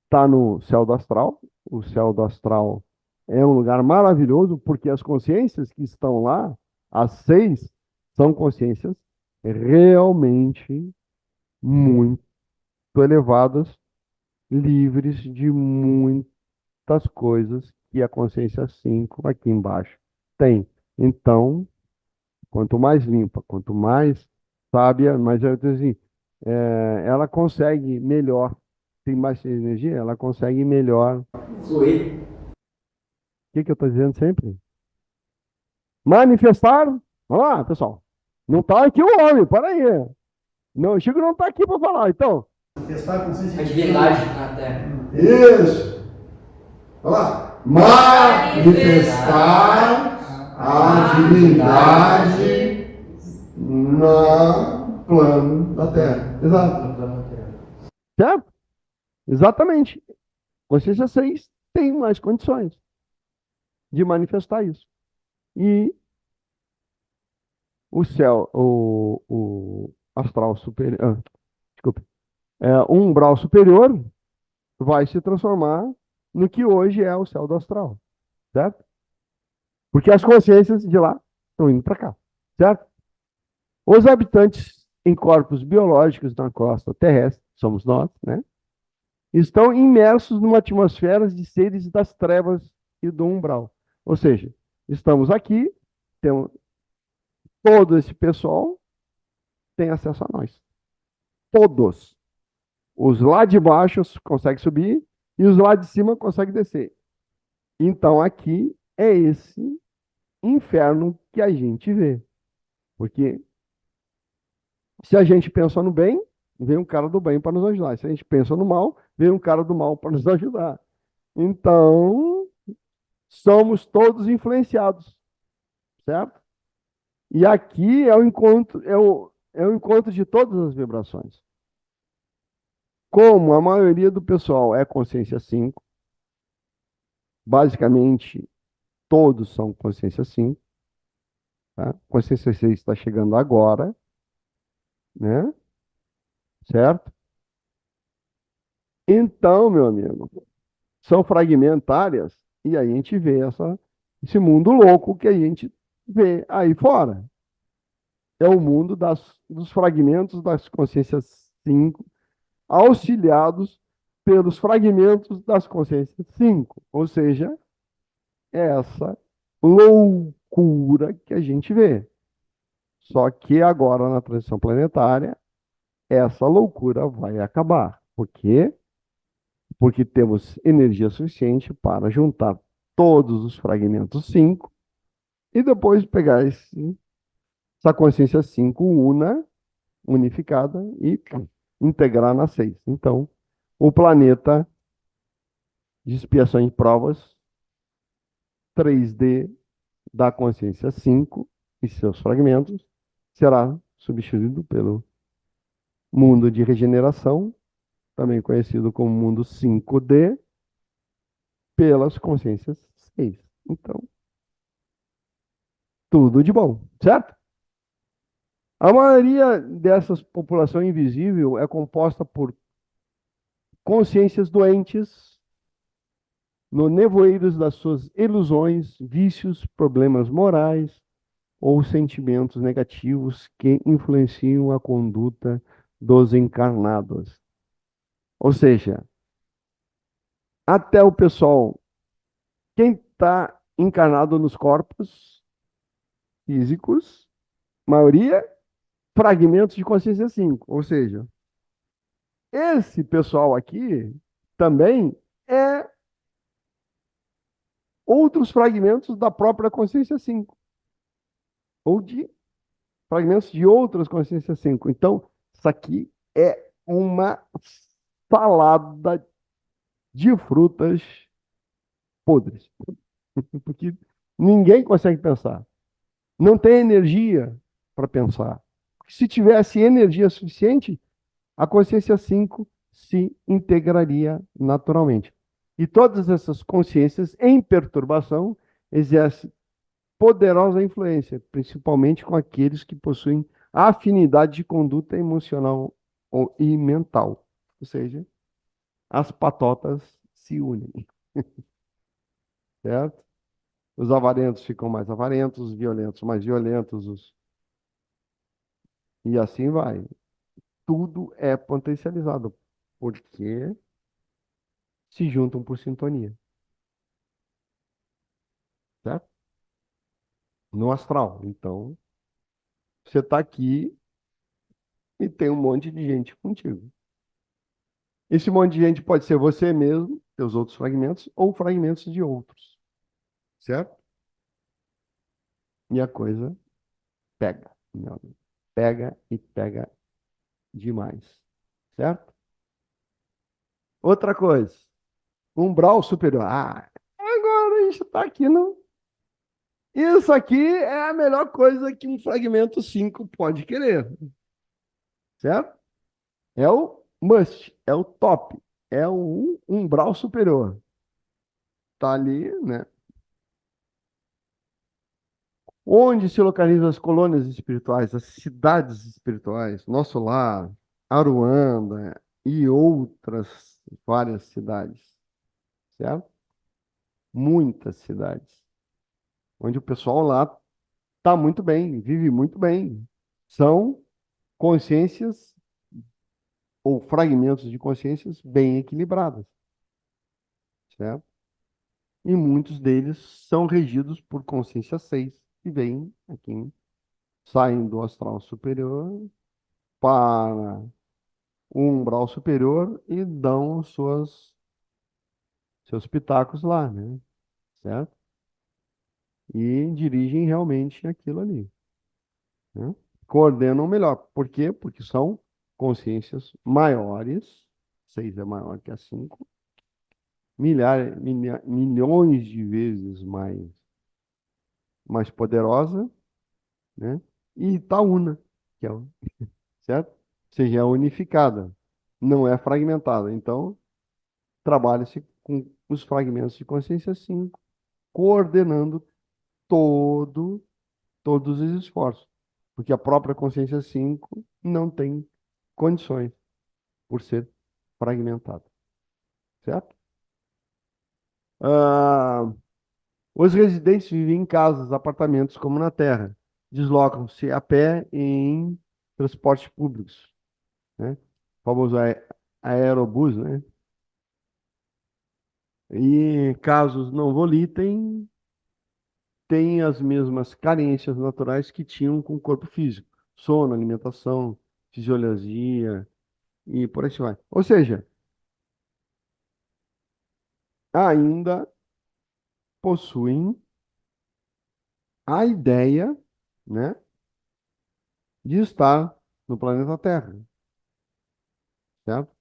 está no céu do astral. O céu do astral é um lugar maravilhoso porque as consciências que estão lá, as 6, são consciências realmente muito elevadas, livres de muitas coisas que a consciência 5 aqui embaixo tem. Então, quanto mais limpa, quanto mais sábia, mais assim, ela consegue melhor, tem mais energia, ela consegue melhor. Fluir. O que eu estou dizendo sempre? Manifestar. Vamos lá, pessoal. Não está aqui o homem, para aí. Não, o Chico não está aqui para falar, então. Testar a consciência A divindade na Terra. Isso. Vamos lá. Manifestar a divindade no plano da Terra. Exato. Certo? Exatamente. Consciência 6 tem mais condições de manifestar isso. E o céu, o astral superior, desculpe, o umbral superior vai se transformar no que hoje é o céu do astral, certo? Porque as consciências de lá estão indo para cá, certo? Os habitantes em corpos biológicos na crosta terrestre, somos nós, né? Estão imersos numa atmosfera de seres das trevas e do umbral. Ou seja, estamos aqui, temos, todo esse pessoal tem acesso a nós. Todos. Os lá de baixo conseguem subir e os lá de cima conseguem descer. Então aqui é esse inferno que a gente vê. Porque se a gente pensa no bem, vem um cara do bem para nos ajudar. Se a gente pensa no mal, vem um cara do mal para nos ajudar. Então, somos todos influenciados, certo? E aqui é o encontro, é o encontro de todas as vibrações. Como a maioria do pessoal é consciência 5, basicamente todos são consciência 5, tá? Consciência 6 está chegando agora, né? Certo? Então, meu amigo, são fragmentárias e aí a gente vê esse mundo louco que a gente vê aí fora. É o mundo dos fragmentos das consciências 5, auxiliados pelos fragmentos das consciências 5. Ou seja, é essa loucura que a gente vê. Só que agora, na transição planetária, essa loucura vai acabar. Por quê? Porque temos energia suficiente para juntar todos os fragmentos 5 e depois pegar essa consciência 5 unificada e integrar na 6. Então, o planeta de expiação e provas 3D da consciência 5 e seus fragmentos será substituído pelo mundo de regeneração, também conhecido como mundo 5D, pelas consciências 6. Então, tudo de bom, certo? A maioria dessas população invisível é composta por consciências doentes, no nevoeiros das suas ilusões, vícios, problemas morais, ou sentimentos negativos que influenciam a conduta dos encarnados. Ou seja, até o pessoal, quem está encarnado nos corpos físicos, maioria, fragmentos de consciência 5. Ou seja, esse pessoal aqui também é outros fragmentos da própria consciência 5. Ou de fragmentos de outras consciências 5. Então, isso aqui é uma salada de frutas podres. Porque ninguém consegue pensar. Não tem energia para pensar. Se tivesse energia suficiente, a consciência 5 se integraria naturalmente. E todas essas consciências em perturbação exercem poderosa influência, principalmente com aqueles que possuem afinidade de conduta emocional e mental. Ou seja, as patotas se unem, certo? Os avarentos ficam mais avarentos, os violentos mais violentos, e assim vai. Tudo é potencializado, porque se juntam por sintonia, certo? No astral. Então, você está aqui e tem um monte de gente contigo. Esse monte de gente pode ser você mesmo, teus outros fragmentos, ou fragmentos de outros, certo? E a coisa pega, meu amigo. Pega e pega demais, certo? Outra coisa, umbral superior. Ah, agora a gente está aqui no. Isso aqui é a melhor coisa que um fragmento 5 pode querer, certo? É o must, é o top, é o umbral superior. Tá ali, né? Onde se localizam as colônias espirituais, as cidades espirituais, nosso lar, Aruanda e outras várias cidades, certo? Muitas cidades, onde o pessoal lá está muito bem, vive muito bem. São consciências ou fragmentos de consciências bem equilibradas, certo? E muitos deles são regidos por consciência 6, que vem aqui, saem do astral superior para o umbral superior e dão seus pitacos lá, né? Certo? E dirigem realmente aquilo ali, né? Coordenam melhor. Por quê? Porque são consciências maiores, 6 é maior que a 5, milhões de vezes mais poderosa, né? E Itaúna, que é, certo? Ou seja, é unificada, não é fragmentada. Então, trabalha-se com os fragmentos de consciência 5, coordenando todo, todos os esforços. Porque a própria consciência 5 não tem condições por ser fragmentada. Certo? Ah, os residentes vivem em casas, apartamentos, como na Terra. Deslocam-se a pé em transportes públicos, né? O famoso aerobus, né? E casos não volitem, têm as mesmas carências naturais que tinham com o corpo físico. Sono, alimentação, fisiologia e por aí vai. Ou seja, ainda possuem a ideia, né, de estar no planeta Terra, certo?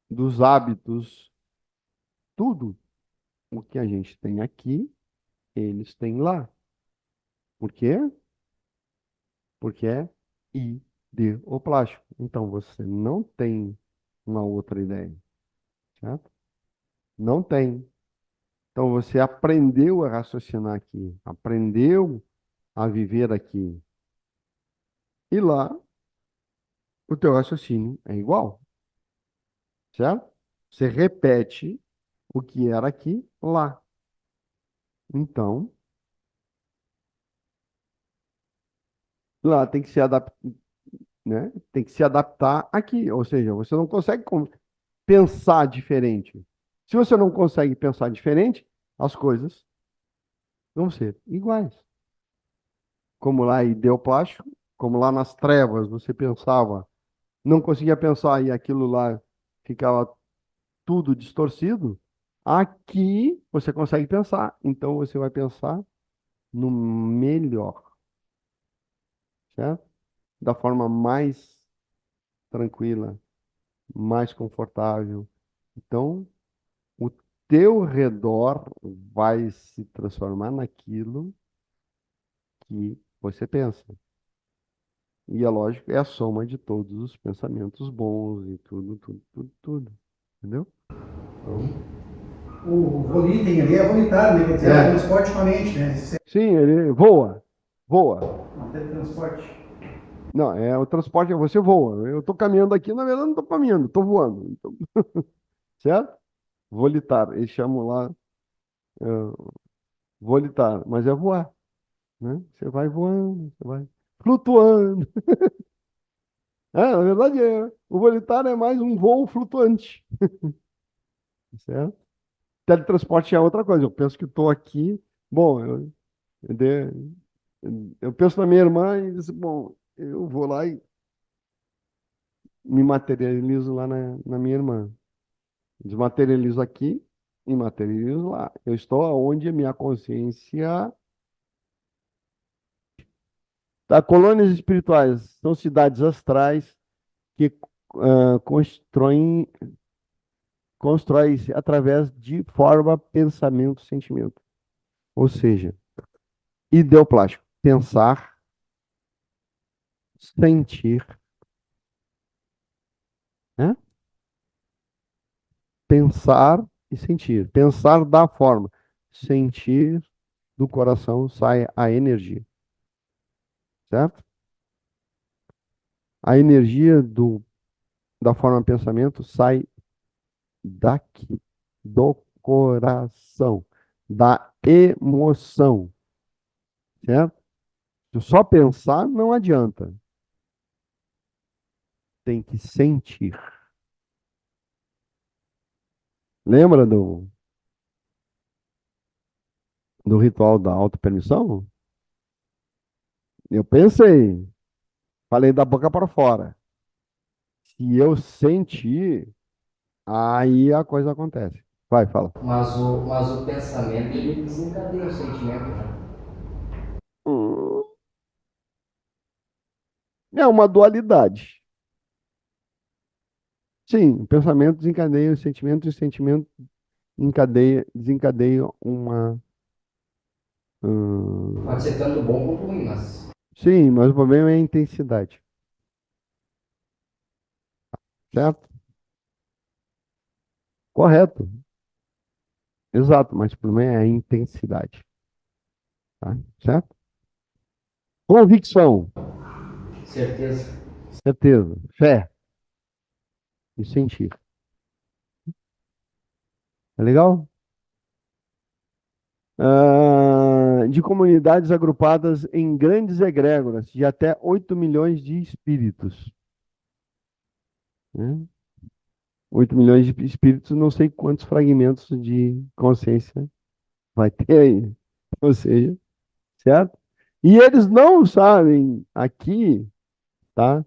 Dos hábitos, tudo o que a gente tem aqui, eles têm lá. Por quê? Porque é ideoplástico. Então você não tem uma outra ideia, certo? Não tem. Então você aprendeu a raciocinar aqui, aprendeu a viver aqui. E lá o teu raciocínio é igual, certo? Você repete o que era aqui lá. Então, Lá tem que se adaptar, né? Tem que se adaptar aqui. Ou seja, você não consegue pensar diferente. Se você não consegue pensar diferente, as coisas vão ser iguais. Como lá em Ideoplástico, como lá nas trevas você pensava, não conseguia pensar e aquilo lá ficava tudo distorcido, aqui você consegue pensar. Então você vai pensar no melhor, certo? Da forma mais tranquila, mais confortável. Então, o teu redor vai se transformar naquilo que você pensa. E é lógico, é a soma de todos os pensamentos bons e tudo, tudo, tudo, tudo. Entendeu? Então, O volitem ali é volitar, né? Quer dizer, É. transporte com a mente, né? sim, ele voa, voa. Não, teletransporte. Não, é o transporte, você voa. Eu estou caminhando aqui, na verdade não estou caminhando, estou voando. Então, certo? Volitar, eles chamam lá é, volitar, mas é voar, né? Você vai voando, você vai flutuando. Na verdade, o volitar é mais um voo flutuante, certo? Teletransporte é outra coisa. Eu penso que estou aqui, bom, eu, de- eu penso na minha irmã e disse, bom, eu vou lá e me materializo lá na minha irmã. Desmaterializo aqui e materializo lá. Eu estou onde a minha consciência. Tá? Colônias espirituais são cidades astrais que constrói-se através de forma, pensamento, sentimento. Ou seja, ideoplástico. Pensar, sentir, né? Pensar e sentir. Pensar da forma. Sentir do coração sai a energia, certo? A energia da forma pensamento sai daqui, do coração, da emoção, certo? Se só pensar não adianta. Tem que sentir. Lembra do ritual da autopermissão? Eu pensei, falei da boca para fora. Se eu sentir, aí a coisa acontece. Vai, fala. Mas o pensamento ele desencadeia o sentimento, né? Hum, É uma dualidade. Sim, o pensamento desencadeia o sentimento e o sentimento desencadeia uma. Pode ser tanto bom quanto ruim, mas Sim, mas o problema é a intensidade, certo? Correto, exato, mas o problema é a intensidade, tá? Certo? Convicção, certeza. certeza, fé e sentir. É legal? De comunidades agrupadas em grandes egrégoras de até 8 milhões de espíritos, né? 8 milhões de espíritos, não sei quantos fragmentos de consciência vai ter aí. Ou seja, certo? E eles não sabem aqui, tá?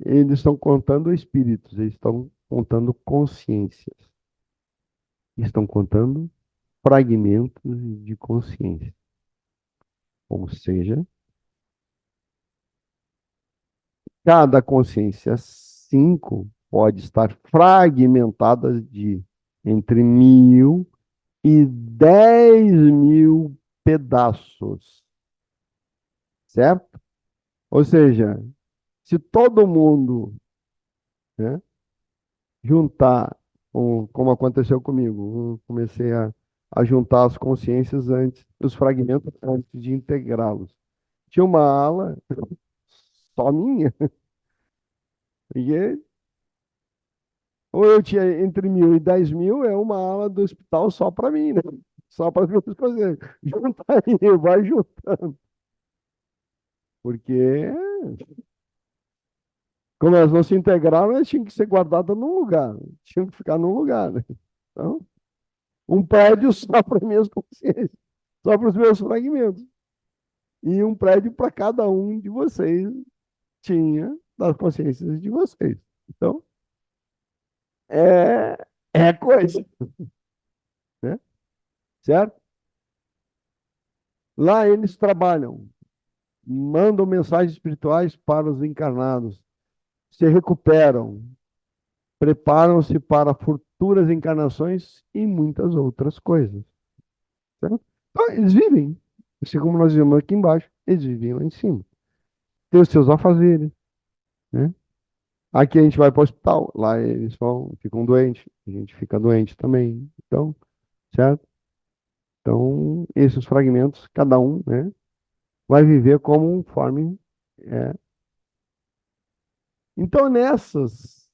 Eles estão contando espíritos, eles estão contando consciências, estão contando fragmentos de consciência. Ou seja, cada consciência 5 pode estar fragmentada de entre 1.000 e 10.000 pedaços, certo? Ou seja, se todo mundo, né, juntar, como aconteceu comigo, eu comecei a juntar as consciências antes, os fragmentos antes de integrá-los. Tinha uma ala só minha, e ou eu tinha entre 1.000 e 10.000, é uma ala do hospital só para mim, né? Só para as minhas consciências. Junta aí, vai juntando. Porque Como elas não se integraram, elas tinham que ser guardadas num lugar. Tinham que ficar num lugar, né? Então, um prédio só para minhas consciências, só para os meus fragmentos. E um prédio para cada um de vocês tinha das consciências de vocês. Então, é, é coisa, né? Certo? Lá eles trabalham, mandam mensagens espirituais para os encarnados, se recuperam, preparam-se para futuras encarnações e muitas outras coisas. Certo? Então, eles vivem, assim como nós vivemos aqui embaixo, eles vivem lá em cima. Tem os seus afazeres, né? Aqui a gente vai para o hospital, lá eles vão, ficam doentes, a gente fica doente também. Então, certo? Então, esses fragmentos, cada um, né, vai viver conforme é. Então, nessas,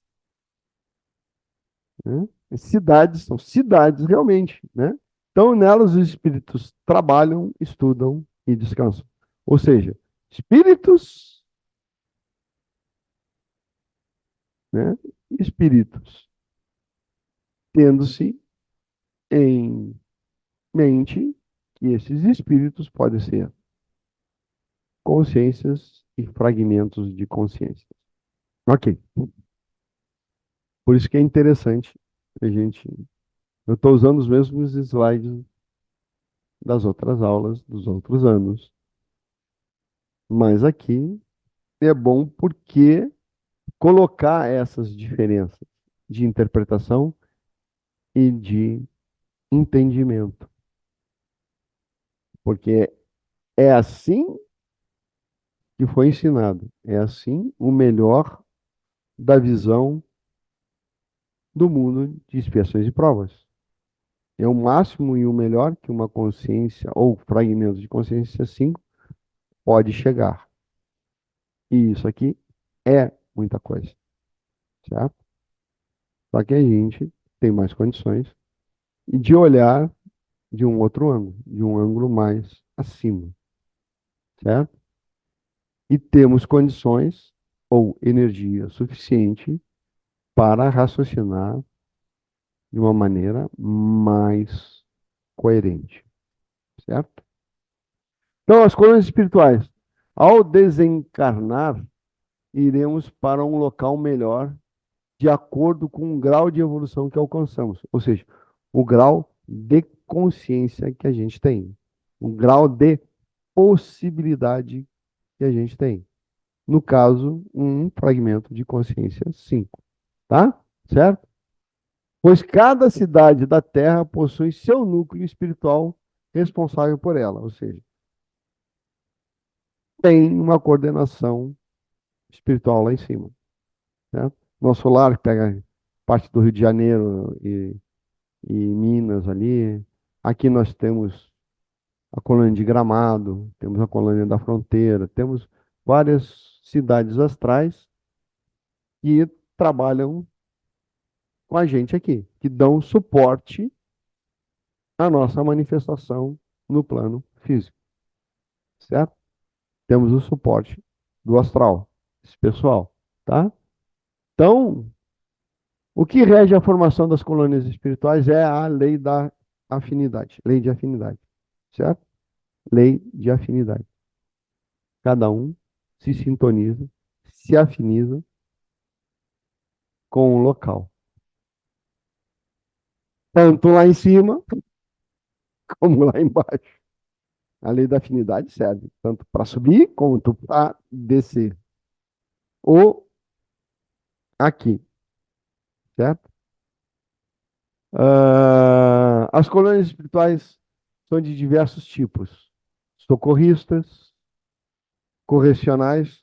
né, cidades, são cidades realmente, né? Então, nelas os espíritos trabalham, estudam e descansam. Ou seja, espíritos, né, espíritos, tendo-se em mente que esses espíritos podem ser consciências e fragmentos de consciência. Ok. Por isso que é interessante a gente. Eu estou usando os mesmos slides das outras aulas, dos outros anos. Mas aqui é bom porque colocar essas diferenças de interpretação e de entendimento. Porque é assim que foi ensinado. É assim o melhor da visão do mundo de expiações e provas. É o máximo e o melhor que uma consciência ou fragmento de consciência 5 pode chegar. E isso aqui é muita coisa, certo? Só que a gente tem mais condições de olhar de um outro ângulo, de um ângulo mais acima, certo? E temos condições ou energia suficiente para raciocinar de uma maneira mais coerente, certo? Então, as colunas espirituais, ao desencarnar, iremos para um local melhor, de acordo com o grau de evolução que alcançamos, ou seja, o grau de consciência que a gente tem, o grau de possibilidade que a gente tem. No caso, um fragmento de consciência 5, tá? Certo? Pois cada cidade da Terra possui seu núcleo espiritual responsável por ela, ou seja, tem uma coordenação espiritual lá em cima, certo? Nosso lar pega parte do Rio de Janeiro e Minas ali. Aqui nós temos a colônia de Gramado, temos a colônia da Fronteira, temos várias cidades astrais que trabalham com a gente aqui, que dão suporte à nossa manifestação no plano físico, certo? Temos o suporte do astral, esse pessoal, tá? Então, o que rege a formação das colônias espirituais é a lei da afinidade, lei de afinidade, certo? Lei de afinidade. Cada um se sintoniza, se afiniza com o local. Tanto lá em cima, como lá embaixo. A lei da afinidade serve tanto para subir quanto para descer. Ou aqui, certo? As colônias espirituais são de diversos tipos. Socorristas, correcionais,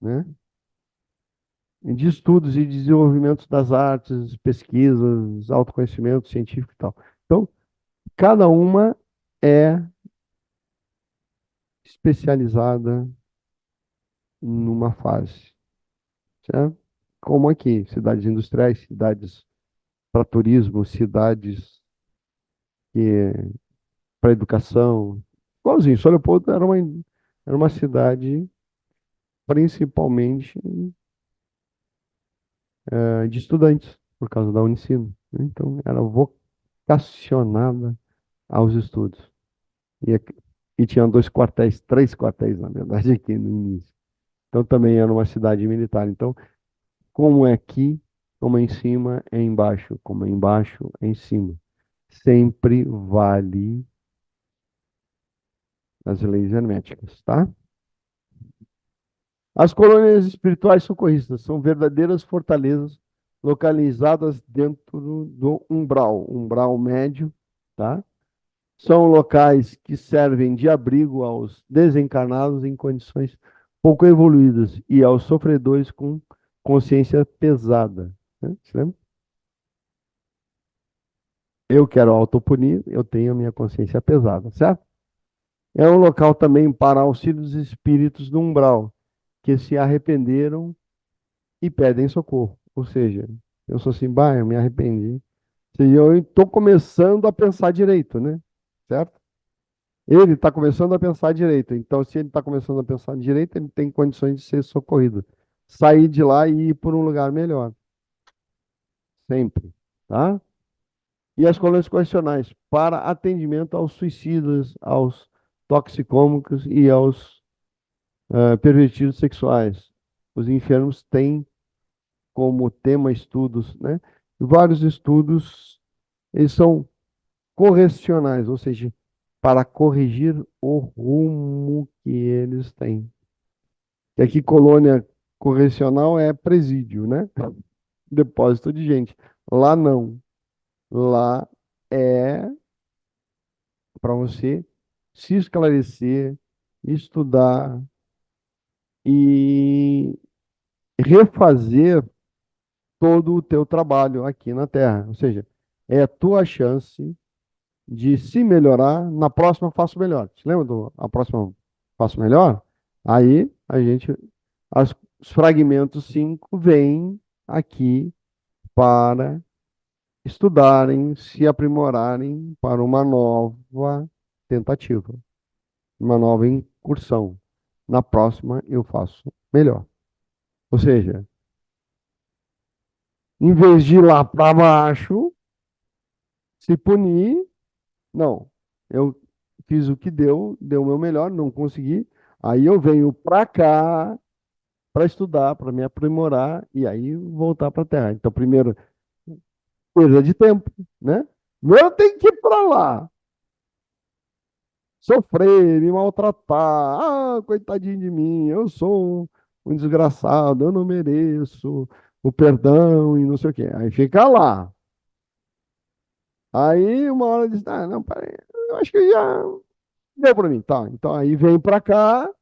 né? De estudos e desenvolvimento das artes, pesquisas, autoconhecimento científico e tal. Então, cada uma é especializada numa fase, certo? Como aqui, cidades industriais, cidades para turismo, cidades para educação. Igualzinho, São Leopoldo era uma cidade principalmente de estudantes, por causa da Unicino, né? Então, era vocacionada aos estudos. E, e tinha 2 quartéis, 3 quartéis, na verdade, aqui no início. Então, também era uma cidade militar. Então, como é aqui, como é em cima, é embaixo. Como é embaixo, é em cima. Sempre vale as leis herméticas, tá? As colônias espirituais socorristas são verdadeiras fortalezas localizadas dentro do umbral médio, tá? São locais que servem de abrigo aos desencarnados em condições pouco evoluídas e aos sofredores com consciência pesada, né? Você lembra? Eu quero autopunir, eu tenho a minha consciência pesada, certo? É um local também para auxílio dos espíritos do umbral, que se arrependeram e pedem socorro. Ou seja, eu sou assim, bah, eu me arrependi. Ou seja, eu estou começando a pensar direito, né? Certo? Ele está começando a pensar direito. Então, se ele está começando a pensar direito, ele tem condições de ser socorrido. Sair de lá e ir por um lugar melhor. Sempre. Tá? E as colônias correcionais para atendimento aos suicidas, aos toxicômicos e aos pervertidos sexuais. Os enfermos têm como tema estudos, né? Vários estudos, eles são correcionais, ou seja, para corrigir o rumo que eles têm. E aqui, colônia correcional é presídio, né? Depósito de gente. Lá não. Lá é para você se esclarecer, estudar e refazer todo o teu trabalho aqui na Terra. Ou seja, é a tua chance de se melhorar. Na próxima, faço melhor. Te lembra do a próxima, faço melhor? Aí, a gente, os fragmentos 5 vêm aqui para estudarem, se aprimorarem para uma nova tentativa, uma nova incursão. Na próxima, eu faço melhor. Ou seja, em vez de ir lá para baixo, se punir, não. Eu fiz o que deu o meu melhor, não consegui. Aí eu venho para cá para estudar, para me aprimorar e aí voltar para a Terra. Então, primeiro, coisa de tempo, né? Eu tenho que ir para lá, sofrer, me maltratar. Ah, coitadinho de mim, eu sou um desgraçado, eu não mereço o perdão e não sei o quê. Aí fica lá. Aí uma hora diz, ah, não, peraí, eu acho que já deu para mim, tá? Então aí vem para cá,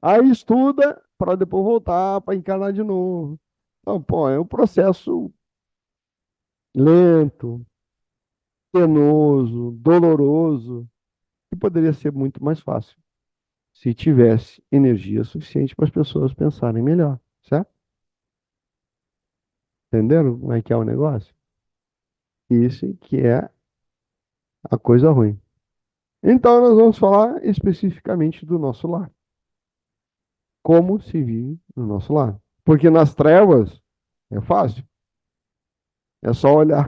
aí estuda para depois voltar para encarnar de novo. Então, pô, é um processo lento, penoso, doloroso, que poderia ser muito mais fácil se tivesse energia suficiente para as pessoas pensarem melhor, certo? Entenderam como é que é o negócio? Isso que é a coisa ruim. Então, nós vamos falar especificamente do nosso lar. Como se vive no nosso lar. Porque nas trevas é fácil. É só olhar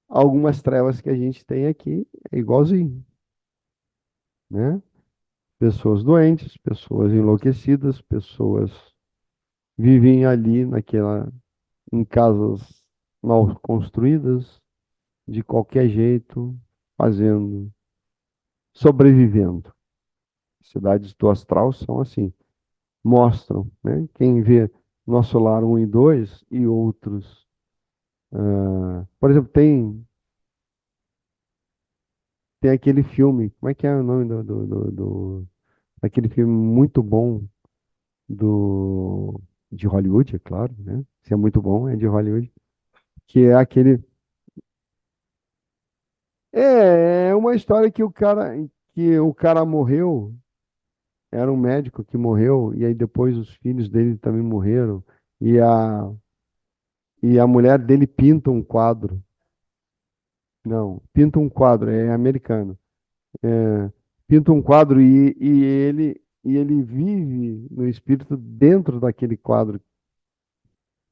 algumas trevas que a gente tem aqui, é igualzinho, né? Pessoas doentes, pessoas enlouquecidas, pessoas vivem ali em casas mal construídas, de qualquer jeito, fazendo, sobrevivendo. Cidades do astral são assim, mostram, né? Quem vê Nosso Lar 1 e 2 e outros. Por exemplo, tem aquele filme, como é que é o nome daquele filme muito bom de Hollywood, é claro, né? Se é muito bom, é de Hollywood, que é aquele. É uma história que o cara morreu, era um médico que morreu, e aí depois os filhos dele também morreram, e a mulher dele pinta um quadro. Não, pinta um quadro, é americano. É, pinta um quadro e ele e ele vive no espírito dentro daquele quadro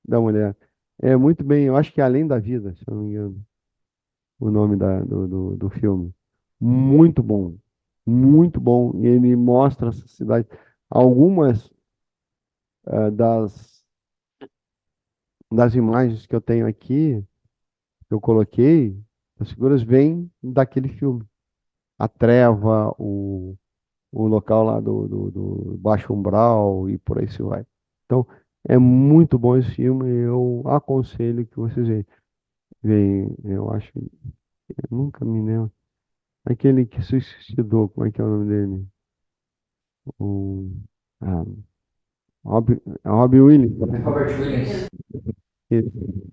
da mulher. É muito bem, eu acho que é Além da Vida, se eu não me engano, o nome do filme. Muito bom, muito bom. E ele mostra essa cidade. Algumas das imagens que eu tenho aqui, que eu coloquei, as figuras vêm daquele filme. A treva, o local lá do Baixo Umbral e por aí se vai. Então, é muito bom esse filme, eu aconselho que vocês vejam. Eu acho, eu nunca me lembro. Aquele que se suicidou, como é que é o nome dele? O, ah, Robbie Williams, né? Robert Williams. Esse,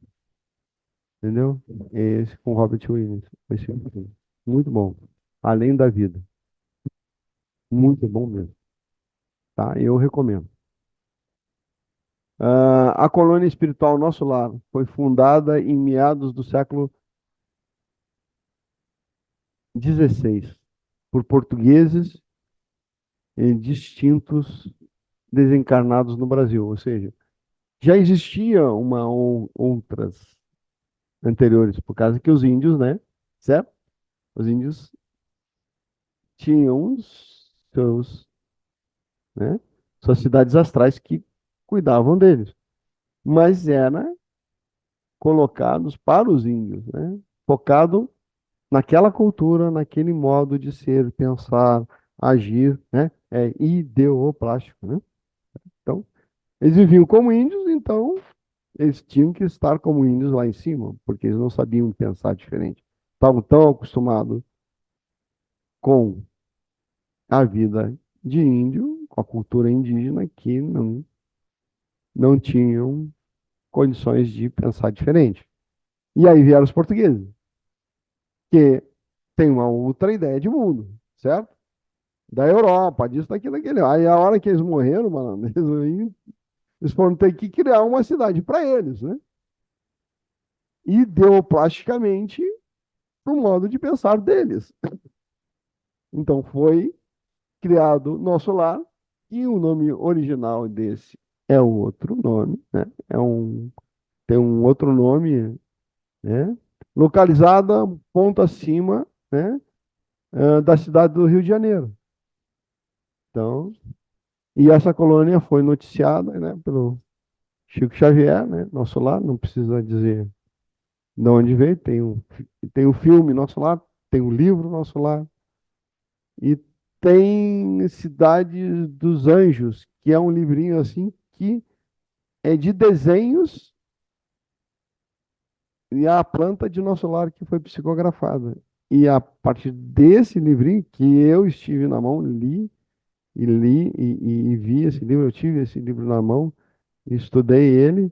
entendeu? Esse com Robert Williams. Esse filme. Muito bom. Além da Vida. Muito bom mesmo. Tá? Eu recomendo. A colônia espiritual Nosso Lar foi fundada em meados do século XVI por portugueses distintos desencarnados no Brasil. Ou seja, já existia outras anteriores, por causa que os índios, né? Certo? Os índios tinham né, suas cidades astrais que cuidavam deles. Mas era colocados para os índios, né? Focado naquela cultura, naquele modo de ser, pensar, agir, né? É ideoplástico, né? Então, eles viviam como índios, então eles tinham que estar como índios lá em cima, porque eles não sabiam pensar diferente. Estavam tão acostumados com a vida de índio, com a cultura indígena, que não tinham condições de pensar diferente. E aí vieram os portugueses, que têm uma outra ideia de mundo, certo? Da Europa, disso, daquilo, daquele. Aí a hora que eles morreram, mano, eles foram ter que criar uma cidade para eles, né? Ideoplasticamente para o modo de pensar deles. Então foi criado Nosso Lar, e o nome original desse é o outro nome, né? Tem um outro nome, né? Localizada um ponto acima, né? Da cidade do Rio de Janeiro. Então, e essa colônia foi noticiada, né? Pelo Chico Xavier, né? Nosso Lar, não precisa dizer de onde veio. Tem o filme Nosso Lar, tem o livro Nosso Lar, e tem Cidade dos Anjos, que é um livrinho assim que é de desenhos e a planta de Nosso Lar que foi psicografada. E a partir desse livrinho que eu estive na mão, li e vi esse livro, eu tive esse livro na mão, estudei ele,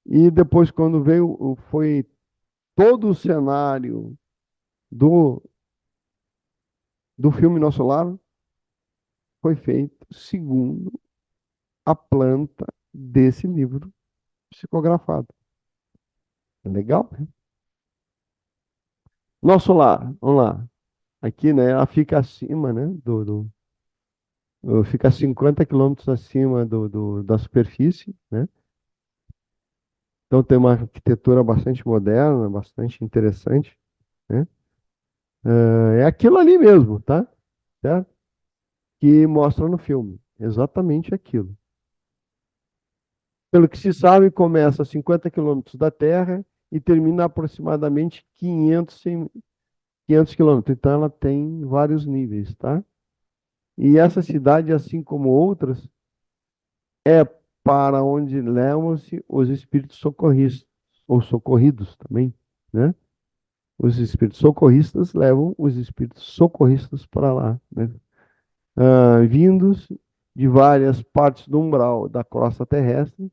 e depois quando veio, foi todo o cenário do, do filme Nosso Lar, foi feito segundo a planta desse livro psicografado. É legal, né? Nosso Lar, vamos lá. Aqui, né, ela fica acima, né, fica a 50 quilômetros acima da superfície, né? Então tem uma arquitetura bastante moderna, bastante interessante, né? É aquilo ali mesmo, tá? Certo? Que mostra no filme. Exatamente aquilo. Pelo que se sabe, começa a 50 quilômetros da Terra e termina a aproximadamente 500 quilômetros. Então ela tem vários níveis, tá? E essa cidade, assim como outras, é para onde levam-se os espíritos socorristas, ou socorridos também, né? Os espíritos socorristas levam os espíritos socorristas para lá, né? Vindos de várias partes do umbral da crosta terrestre,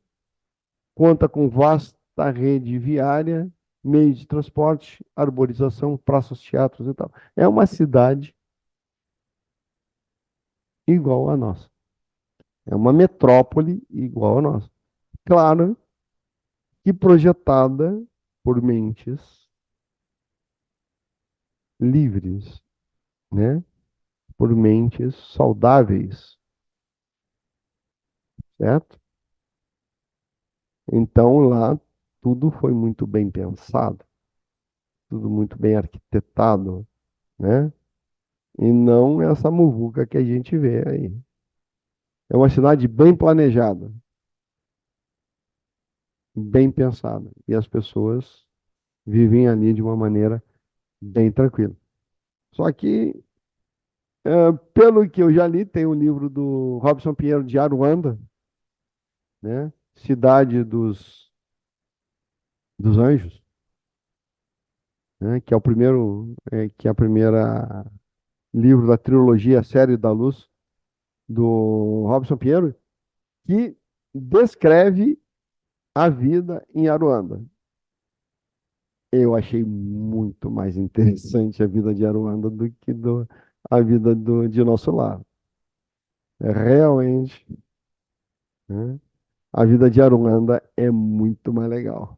conta com vasta rede viária, meios de transporte, arborização, praças, teatros e tal. É uma cidade igual a nossa. É uma metrópole igual a nossa. Claro que projetada por mentes livres, né? Por mentes saudáveis, certo? Então lá tudo foi muito bem pensado, tudo muito bem arquitetado, né? E não essa muvuca que a gente vê aí. É uma cidade bem planejada, bem pensada, e as pessoas vivem ali de uma maneira bem tranquila. Só que, pelo que eu já li, tem um livro do Robson Pinheiro de Aruanda, né? Cidade dos Anjos, né? Que é o primeiro, que é a primeira livro da trilogia Série da Luz do Robson Pinheiro, que descreve a vida em Aruanda. Eu achei muito mais interessante a vida de Aruanda do que a vida de Nosso Lar. Realmente, né? A vida de Aruanda é muito mais legal.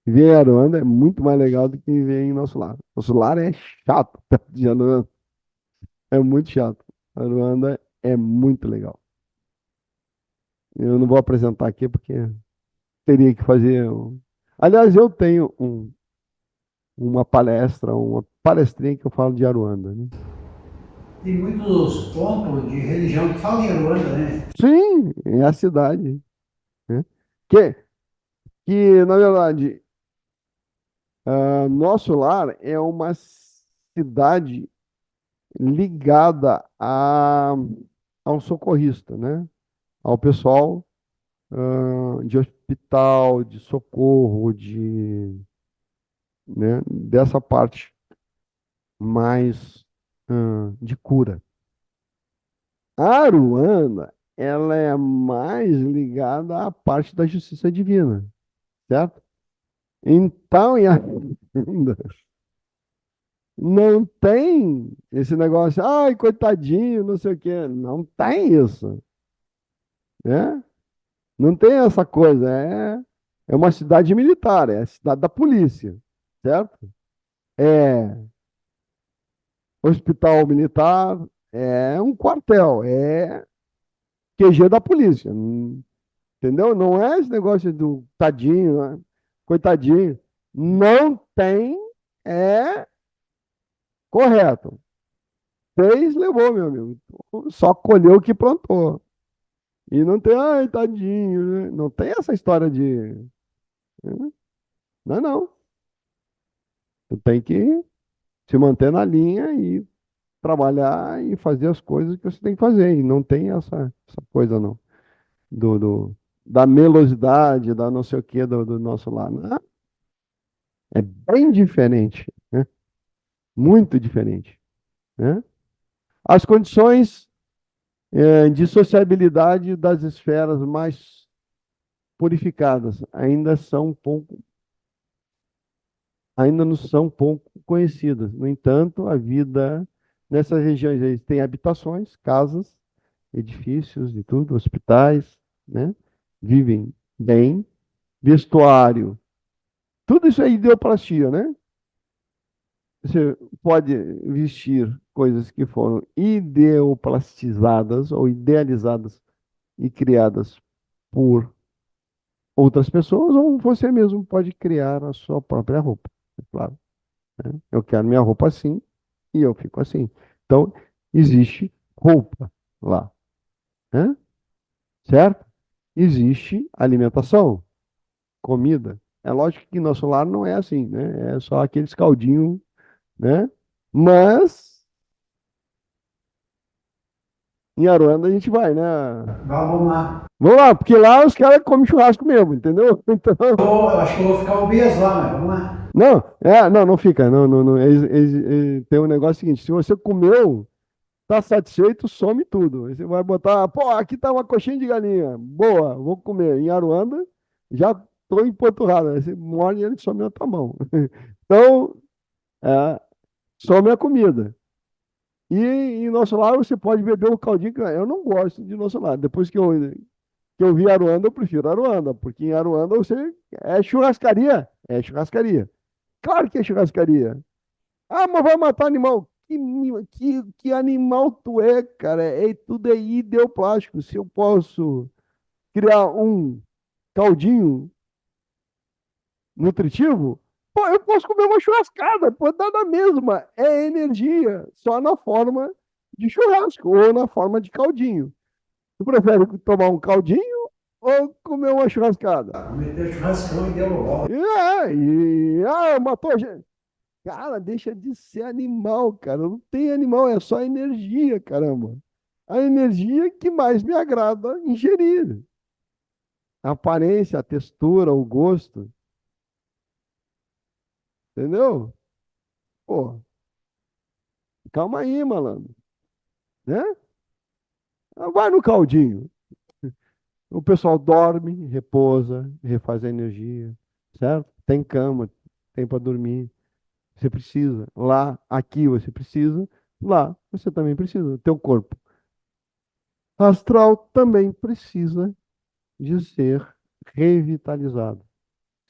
Viver em Aruanda é muito mais legal do que viver em Nosso Lar. Nosso Lar é chato perto de Aruanda. É muito chato. Aruanda é muito legal. Eu não vou apresentar aqui porque teria que fazer. Aliás, eu tenho uma palestra, uma palestrinha que eu falo de Aruanda, né? Tem muitos pontos de religião que falam em Aruanda, né? Sim, é a cidade, né? Que, que na verdade, Nosso Lar é uma cidade ligada ao socorrista, né? Ao pessoal de hospital, de socorro, né? Dessa parte mais de cura. A Aruana, ela é mais ligada à parte da justiça divina, certo? Então, em Aruanda, não tem esse negócio, ai, coitadinho, não sei o quê. Não tem isso, né? Não tem essa coisa. É uma cidade militar, é a cidade da polícia, certo? É hospital militar, é um quartel, é QG da polícia, entendeu? Não é esse negócio do tadinho, né? Coitadinho. Não tem, é correto. Fez, levou, meu amigo. Só colheu o que plantou. E não tem, ai, tadinho, né? Não tem essa história de. Né? Não, é não. Tu tem que se manter na linha e trabalhar e fazer as coisas que você tem que fazer. E não tem essa coisa, não. Da melosidade, da não sei o quê do nosso lado. Não, é bem diferente, né? Muito diferente, né? As condições de sociabilidade das esferas mais purificadas ainda não são pouco conhecidas. No entanto, a vida nessas regiões aí tem habitações, casas, edifícios e tudo, hospitais, né? Vivem bem, vestuário, tudo isso é ideoplastia, né? Você pode vestir coisas que foram ideoplastizadas ou idealizadas e criadas por outras pessoas, ou você mesmo pode criar a sua própria roupa, é claro, né? Eu quero minha roupa assim e eu fico assim. Então, existe roupa lá, né? Certo? Existe alimentação, comida. É lógico que nosso lar não é assim, né? É só aqueles caldinhos, né? Mas em Aruanda a gente vai, né? Vamos lá. Vamos lá, porque lá os caras comem churrasco mesmo, entendeu? Então, Eu acho que eu vou ficar obeso lá, mas vamos lá. não fica. Não, não, não. Tem um negócio seguinte: se você comeu, tá satisfeito, some tudo. Aí você vai botar, pô, aqui tá uma coxinha de galinha, boa, vou comer. Em Aruanda, já tô empanturrado. Aí você morde e ele some na outra mão. Então, é, some a comida. E em nosso lar você pode beber o caldinho. Eu não gosto de nosso lar. Depois que eu vi Aruanda, eu prefiro Aruanda, porque em Aruanda você é churrascaria. É churrascaria. Claro que é churrascaria. Ah, mas vai matar animal. Que animal tu é, cara? Tudo é ideoplástico. Se eu posso criar um caldinho nutritivo, pô, eu posso comer uma churrascada, pô, dá na mesma. É energia, só na forma de churrasco ou na forma de caldinho. Tu prefere tomar um caldinho ou comer uma churrascada? Meter churrascão e deu logo. Matou a gente. Cara, deixa de ser animal, cara. Não tem animal, é só energia, caramba. A energia que mais me agrada ingerir. A aparência, a textura, o gosto. Entendeu? Pô, calma aí, malandro. Né? Vai no caldinho. O pessoal dorme, repousa, refaz a energia, certo? Tem cama, tem para dormir. Você precisa. Lá, aqui você precisa. Lá, você também precisa. O teu corpo astral também precisa de ser revitalizado,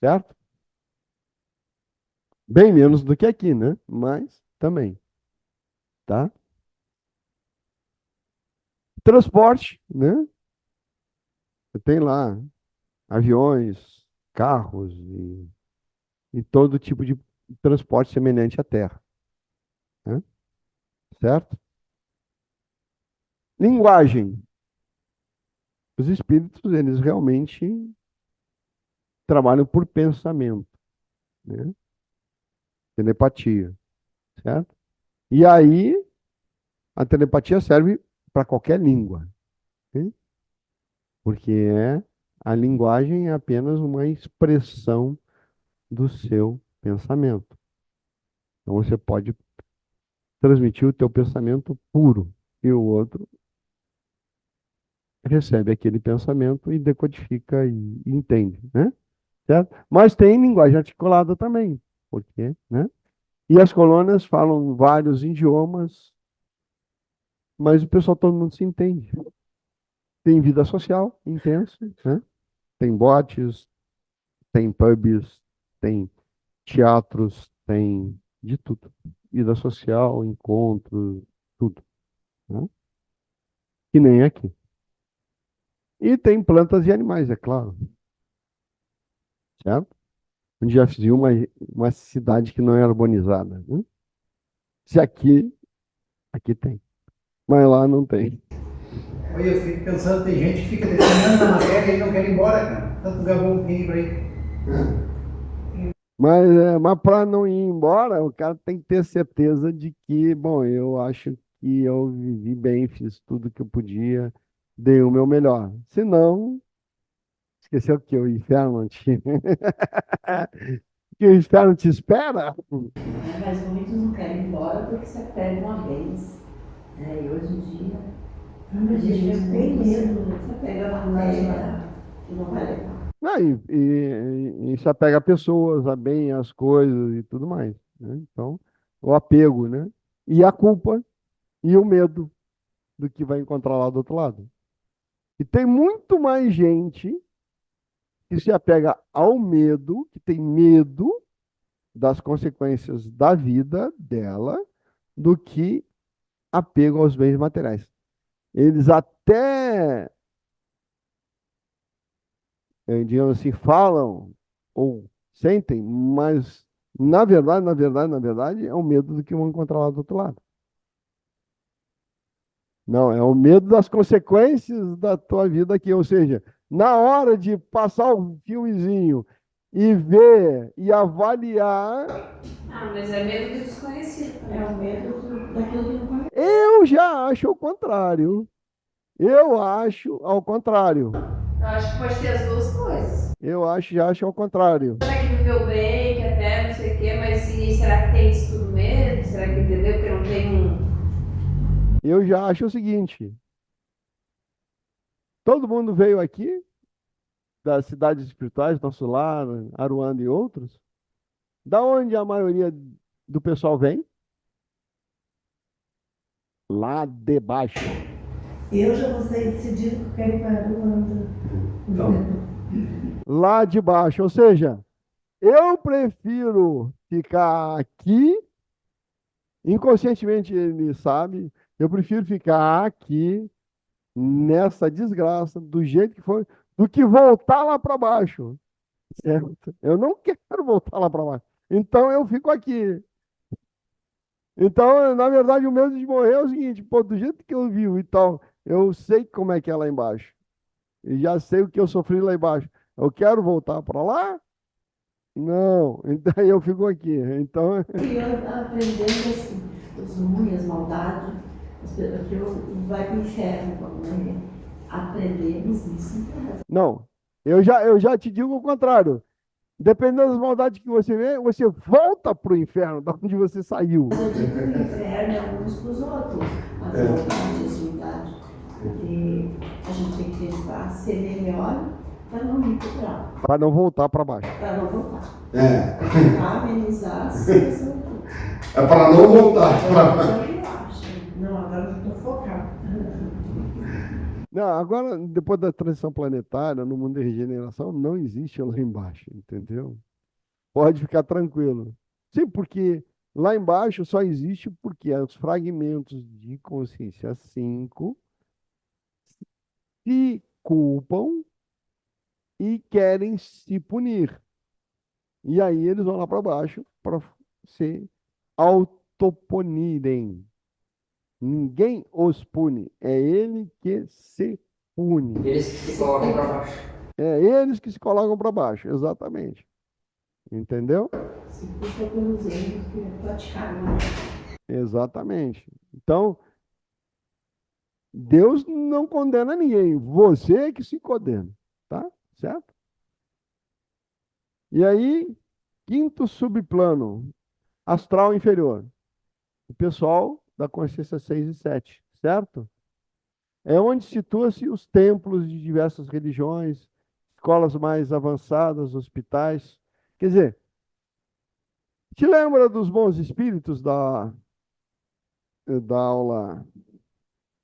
certo? Bem menos do que aqui, né? Mas também, tá? Transporte, né? Você tem lá aviões, carros e todo tipo de transporte semelhante à Terra, né? Certo? Linguagem. Os espíritos, eles realmente trabalham por pensamento, né? Telepatia, certo? E aí, a telepatia serve para qualquer língua, né? Porque a linguagem é apenas uma expressão do seu pensamento. Então, você pode transmitir o teu pensamento puro e o outro recebe aquele pensamento e decodifica e entende, né? Certo? Mas tem linguagem articulada também, porque, né? E as colônias falam vários idiomas, mas o pessoal todo mundo se entende. Tem vida social intensa, né? Tem boates, tem pubs, tem teatros, tem de tudo. Vida social, encontros, tudo, né? Que nem aqui. E tem plantas e animais, é claro, certo? Onde já viu uma cidade que não é urbanizada, né? Se aqui tem, mas lá não tem. Olha, eu fico pensando, tem gente que fica defendendo na matéria e não quer ir embora, cara. Tanto gabão que tem por aí. Mas para não ir embora, o cara tem que ter certeza de que, bom, eu acho que eu vivi bem, fiz tudo que eu podia, dei o meu melhor. Se não, esqueceu que o inferno te... que o inferno te espera? Mas muitos não querem ir embora porque você perde uma vez. E hoje em dia, a gente tem medo. Você pega uma matéria que não vai levar. Não, e se apega a pessoas, a bem, as coisas e tudo mais, né? Então, o apego, né? E a culpa e o medo do que vai encontrar lá do outro lado. E tem muito mais gente que se apega ao medo, que tem medo das consequências da vida dela, do que apego aos bens materiais. Eles até, digamos assim, falam ou sentem, mas na verdade, é o medo do que vão encontrar lá do outro lado. Não, é o medo das consequências da tua vida aqui, ou seja, na hora de passar o filmezinho e ver e avaliar, Mas é medo do desconhecido também. É o medo daquilo que não conhece. eu já acho o contrário. Eu acho ao contrário. Eu acho que pode ter as duas coisas. Já acho ao contrário. Será que viveu bem, que até não sei o quê, mas será que tem isso tudo mesmo? Será que entendeu? Porque não tem um. Eu já acho o seguinte: todo mundo veio aqui das cidades espirituais, Nosso Lar, Aruanda e outros. Da onde a maioria do pessoal vem? Lá de baixo. Eu já vou sair decidido que eu quero ir para a Luanda. Lá de baixo, ou seja, eu prefiro ficar aqui, inconscientemente ele sabe, eu prefiro ficar aqui nessa desgraça, do jeito que foi, do que voltar lá para baixo. Certo? Eu não quero voltar lá para baixo. Então eu fico aqui. Então, na verdade, o medo de morrer é o seguinte, pô, do jeito que eu vivo e tal, eu sei como é que é lá embaixo. E já sei o que eu sofri lá embaixo. Eu quero voltar para lá? Não. Então eu fico aqui. Então, E eu aprendendo assim, os ruins, as maldades, que eu vai para o inferno, vamos né? Aprendemos isso em casa. não. Eu já te digo o contrário. Dependendo das maldades que você vê, você volta para o inferno, da onde você saiu. Mas eu digo que o inferno é uns para os outros, as maldades, as ruindades. Porque a gente tem que tentar ser melhor para não ir para o grau, Para não voltar para baixo. para não voltar. É. Para tentar amenizar a situação. É para não voltar. Não, agora eu estou focada. Não, agora, depois da transição planetária, no mundo de regeneração, não existe lá embaixo, entendeu? Pode ficar tranquilo. Sim, porque lá embaixo só existe porque os fragmentos de consciência 5 se culpam e querem se punir. E aí eles vão lá para baixo para se autopunirem. Ninguém os pune, é ele que se pune. Eles que se colocam para baixo. É eles que se colocam para baixo, exatamente. Entendeu? Se culpa pelos erros que praticaram. Exatamente. Então, Deus não condena ninguém, você é que se condena, tá? Certo? E aí, quinto subplano, astral inferior. O pessoal da consciência 6 e 7, certo? É onde situa-se os templos de diversas religiões, escolas mais avançadas, hospitais. Quer dizer, te lembra dos bons espíritos da aula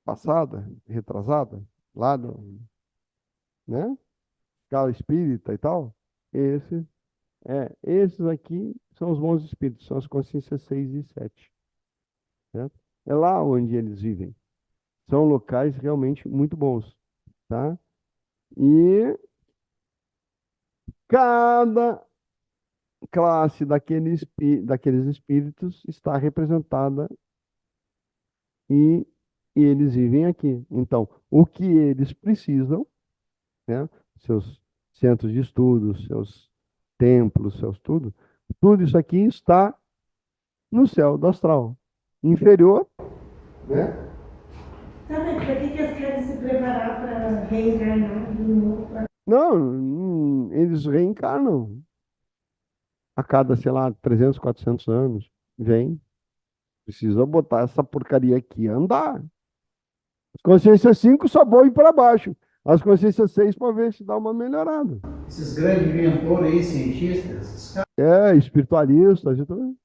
passada, retrasada, lá no, né? Escala espírita e tal? Esses aqui são os bons espíritos, são as consciências 6 e 7. Certo? É lá onde eles vivem. São locais realmente muito bons, tá? E cada classe daqueles espíritos está representada e, e eles vivem aqui. Então, o que eles precisam, né? Seus centros de estudos, seus templos, seus tudo isso aqui está no céu do astral inferior, né? Tá, mas para que eles querem se preparar para reencarnar de novo? Não, eles reencarnam a cada, sei lá, 300, 400 anos. Vem, precisa botar essa porcaria aqui a andar. As consciências 5 só vão ir para baixo. As consciências 6 para ver se dá uma melhorada. Esses grandes inventores aí, cientistas, esses caras. Espiritualistas e tudo.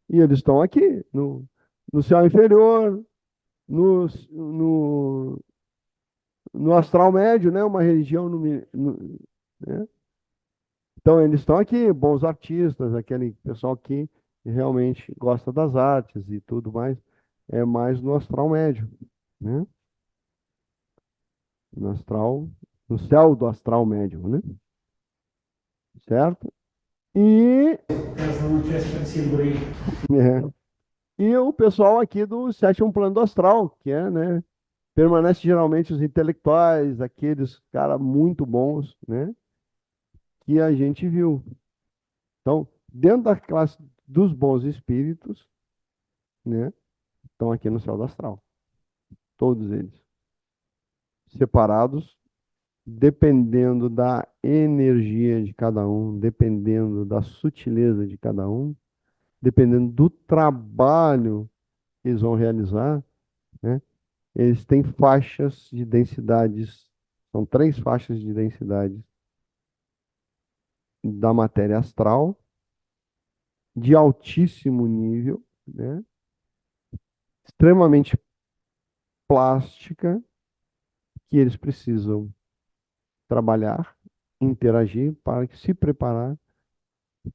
E eles estão aqui, no céu inferior, no astral médio, né? Uma religião né? Então, eles estão aqui, bons artistas, aquele pessoal que realmente gosta das artes e tudo mais, é mais no astral médio, né? No céu do astral médio, né? Certo? E, Elas não tivessem aparecido por aí. e o pessoal aqui do sétimo plano do astral, que né? Permanece geralmente os intelectuais, aqueles caras muito bons, né? Que a gente viu. Então, dentro da classe dos bons espíritos, né? Estão aqui no céu do astral. Todos eles. Separados, dependendo da energia de cada um, dependendo da sutileza de cada um, dependendo do trabalho que eles vão realizar, né? Eles têm faixas de densidades, são 3 faixas de densidades da matéria astral, de altíssimo nível, né? Extremamente plástica, que eles precisam trabalhar, interagir para se preparar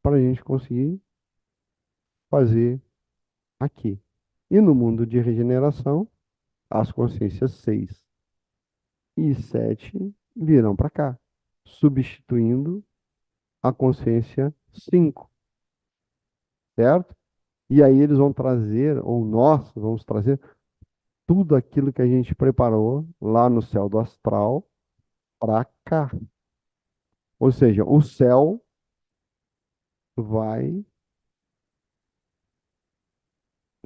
para a gente conseguir fazer aqui. E no mundo de regeneração, as consciências 6 e 7 virão para cá, substituindo a consciência 5, certo? E aí eles vão trazer, ou nós vamos trazer, tudo aquilo que a gente preparou lá no céu do astral para cá. Ou seja, o céu vai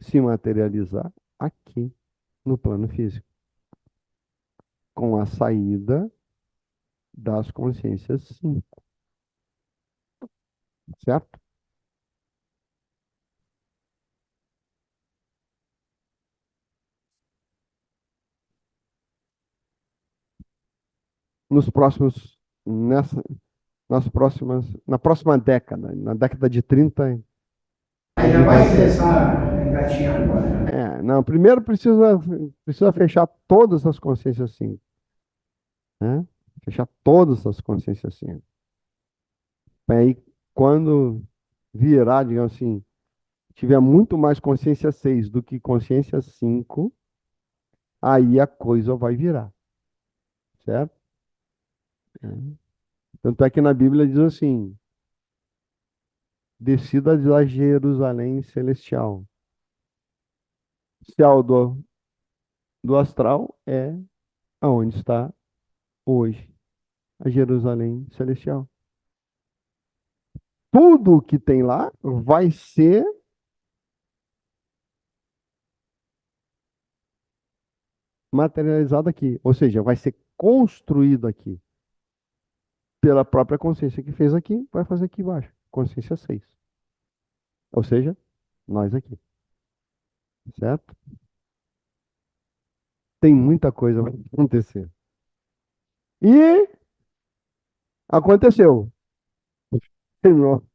se materializar aqui no plano físico, com a saída das consciências 5, certo? Nos próximos, nessa, nas próximas, na próxima década, na década de 30. Aí já vai começar a engatinhar agora. Não, primeiro precisa fechar todas as consciências 5, né? Fechar todas as consciências 5. Aí, quando virar, digamos assim, tiver muito mais consciência 6 do que consciência 5, aí a coisa vai virar, certo? Tanto é que na Bíblia diz assim: descida da Jerusalém celestial. Céu do astral é aonde está hoje a Jerusalém celestial. Tudo que tem lá vai ser materializado aqui, ou seja, vai ser construído aqui pela própria consciência que fez aqui, vai fazer aqui embaixo, consciência 6. Ou seja, nós aqui, certo? Tem muita coisa para acontecer. E aconteceu. Terminou.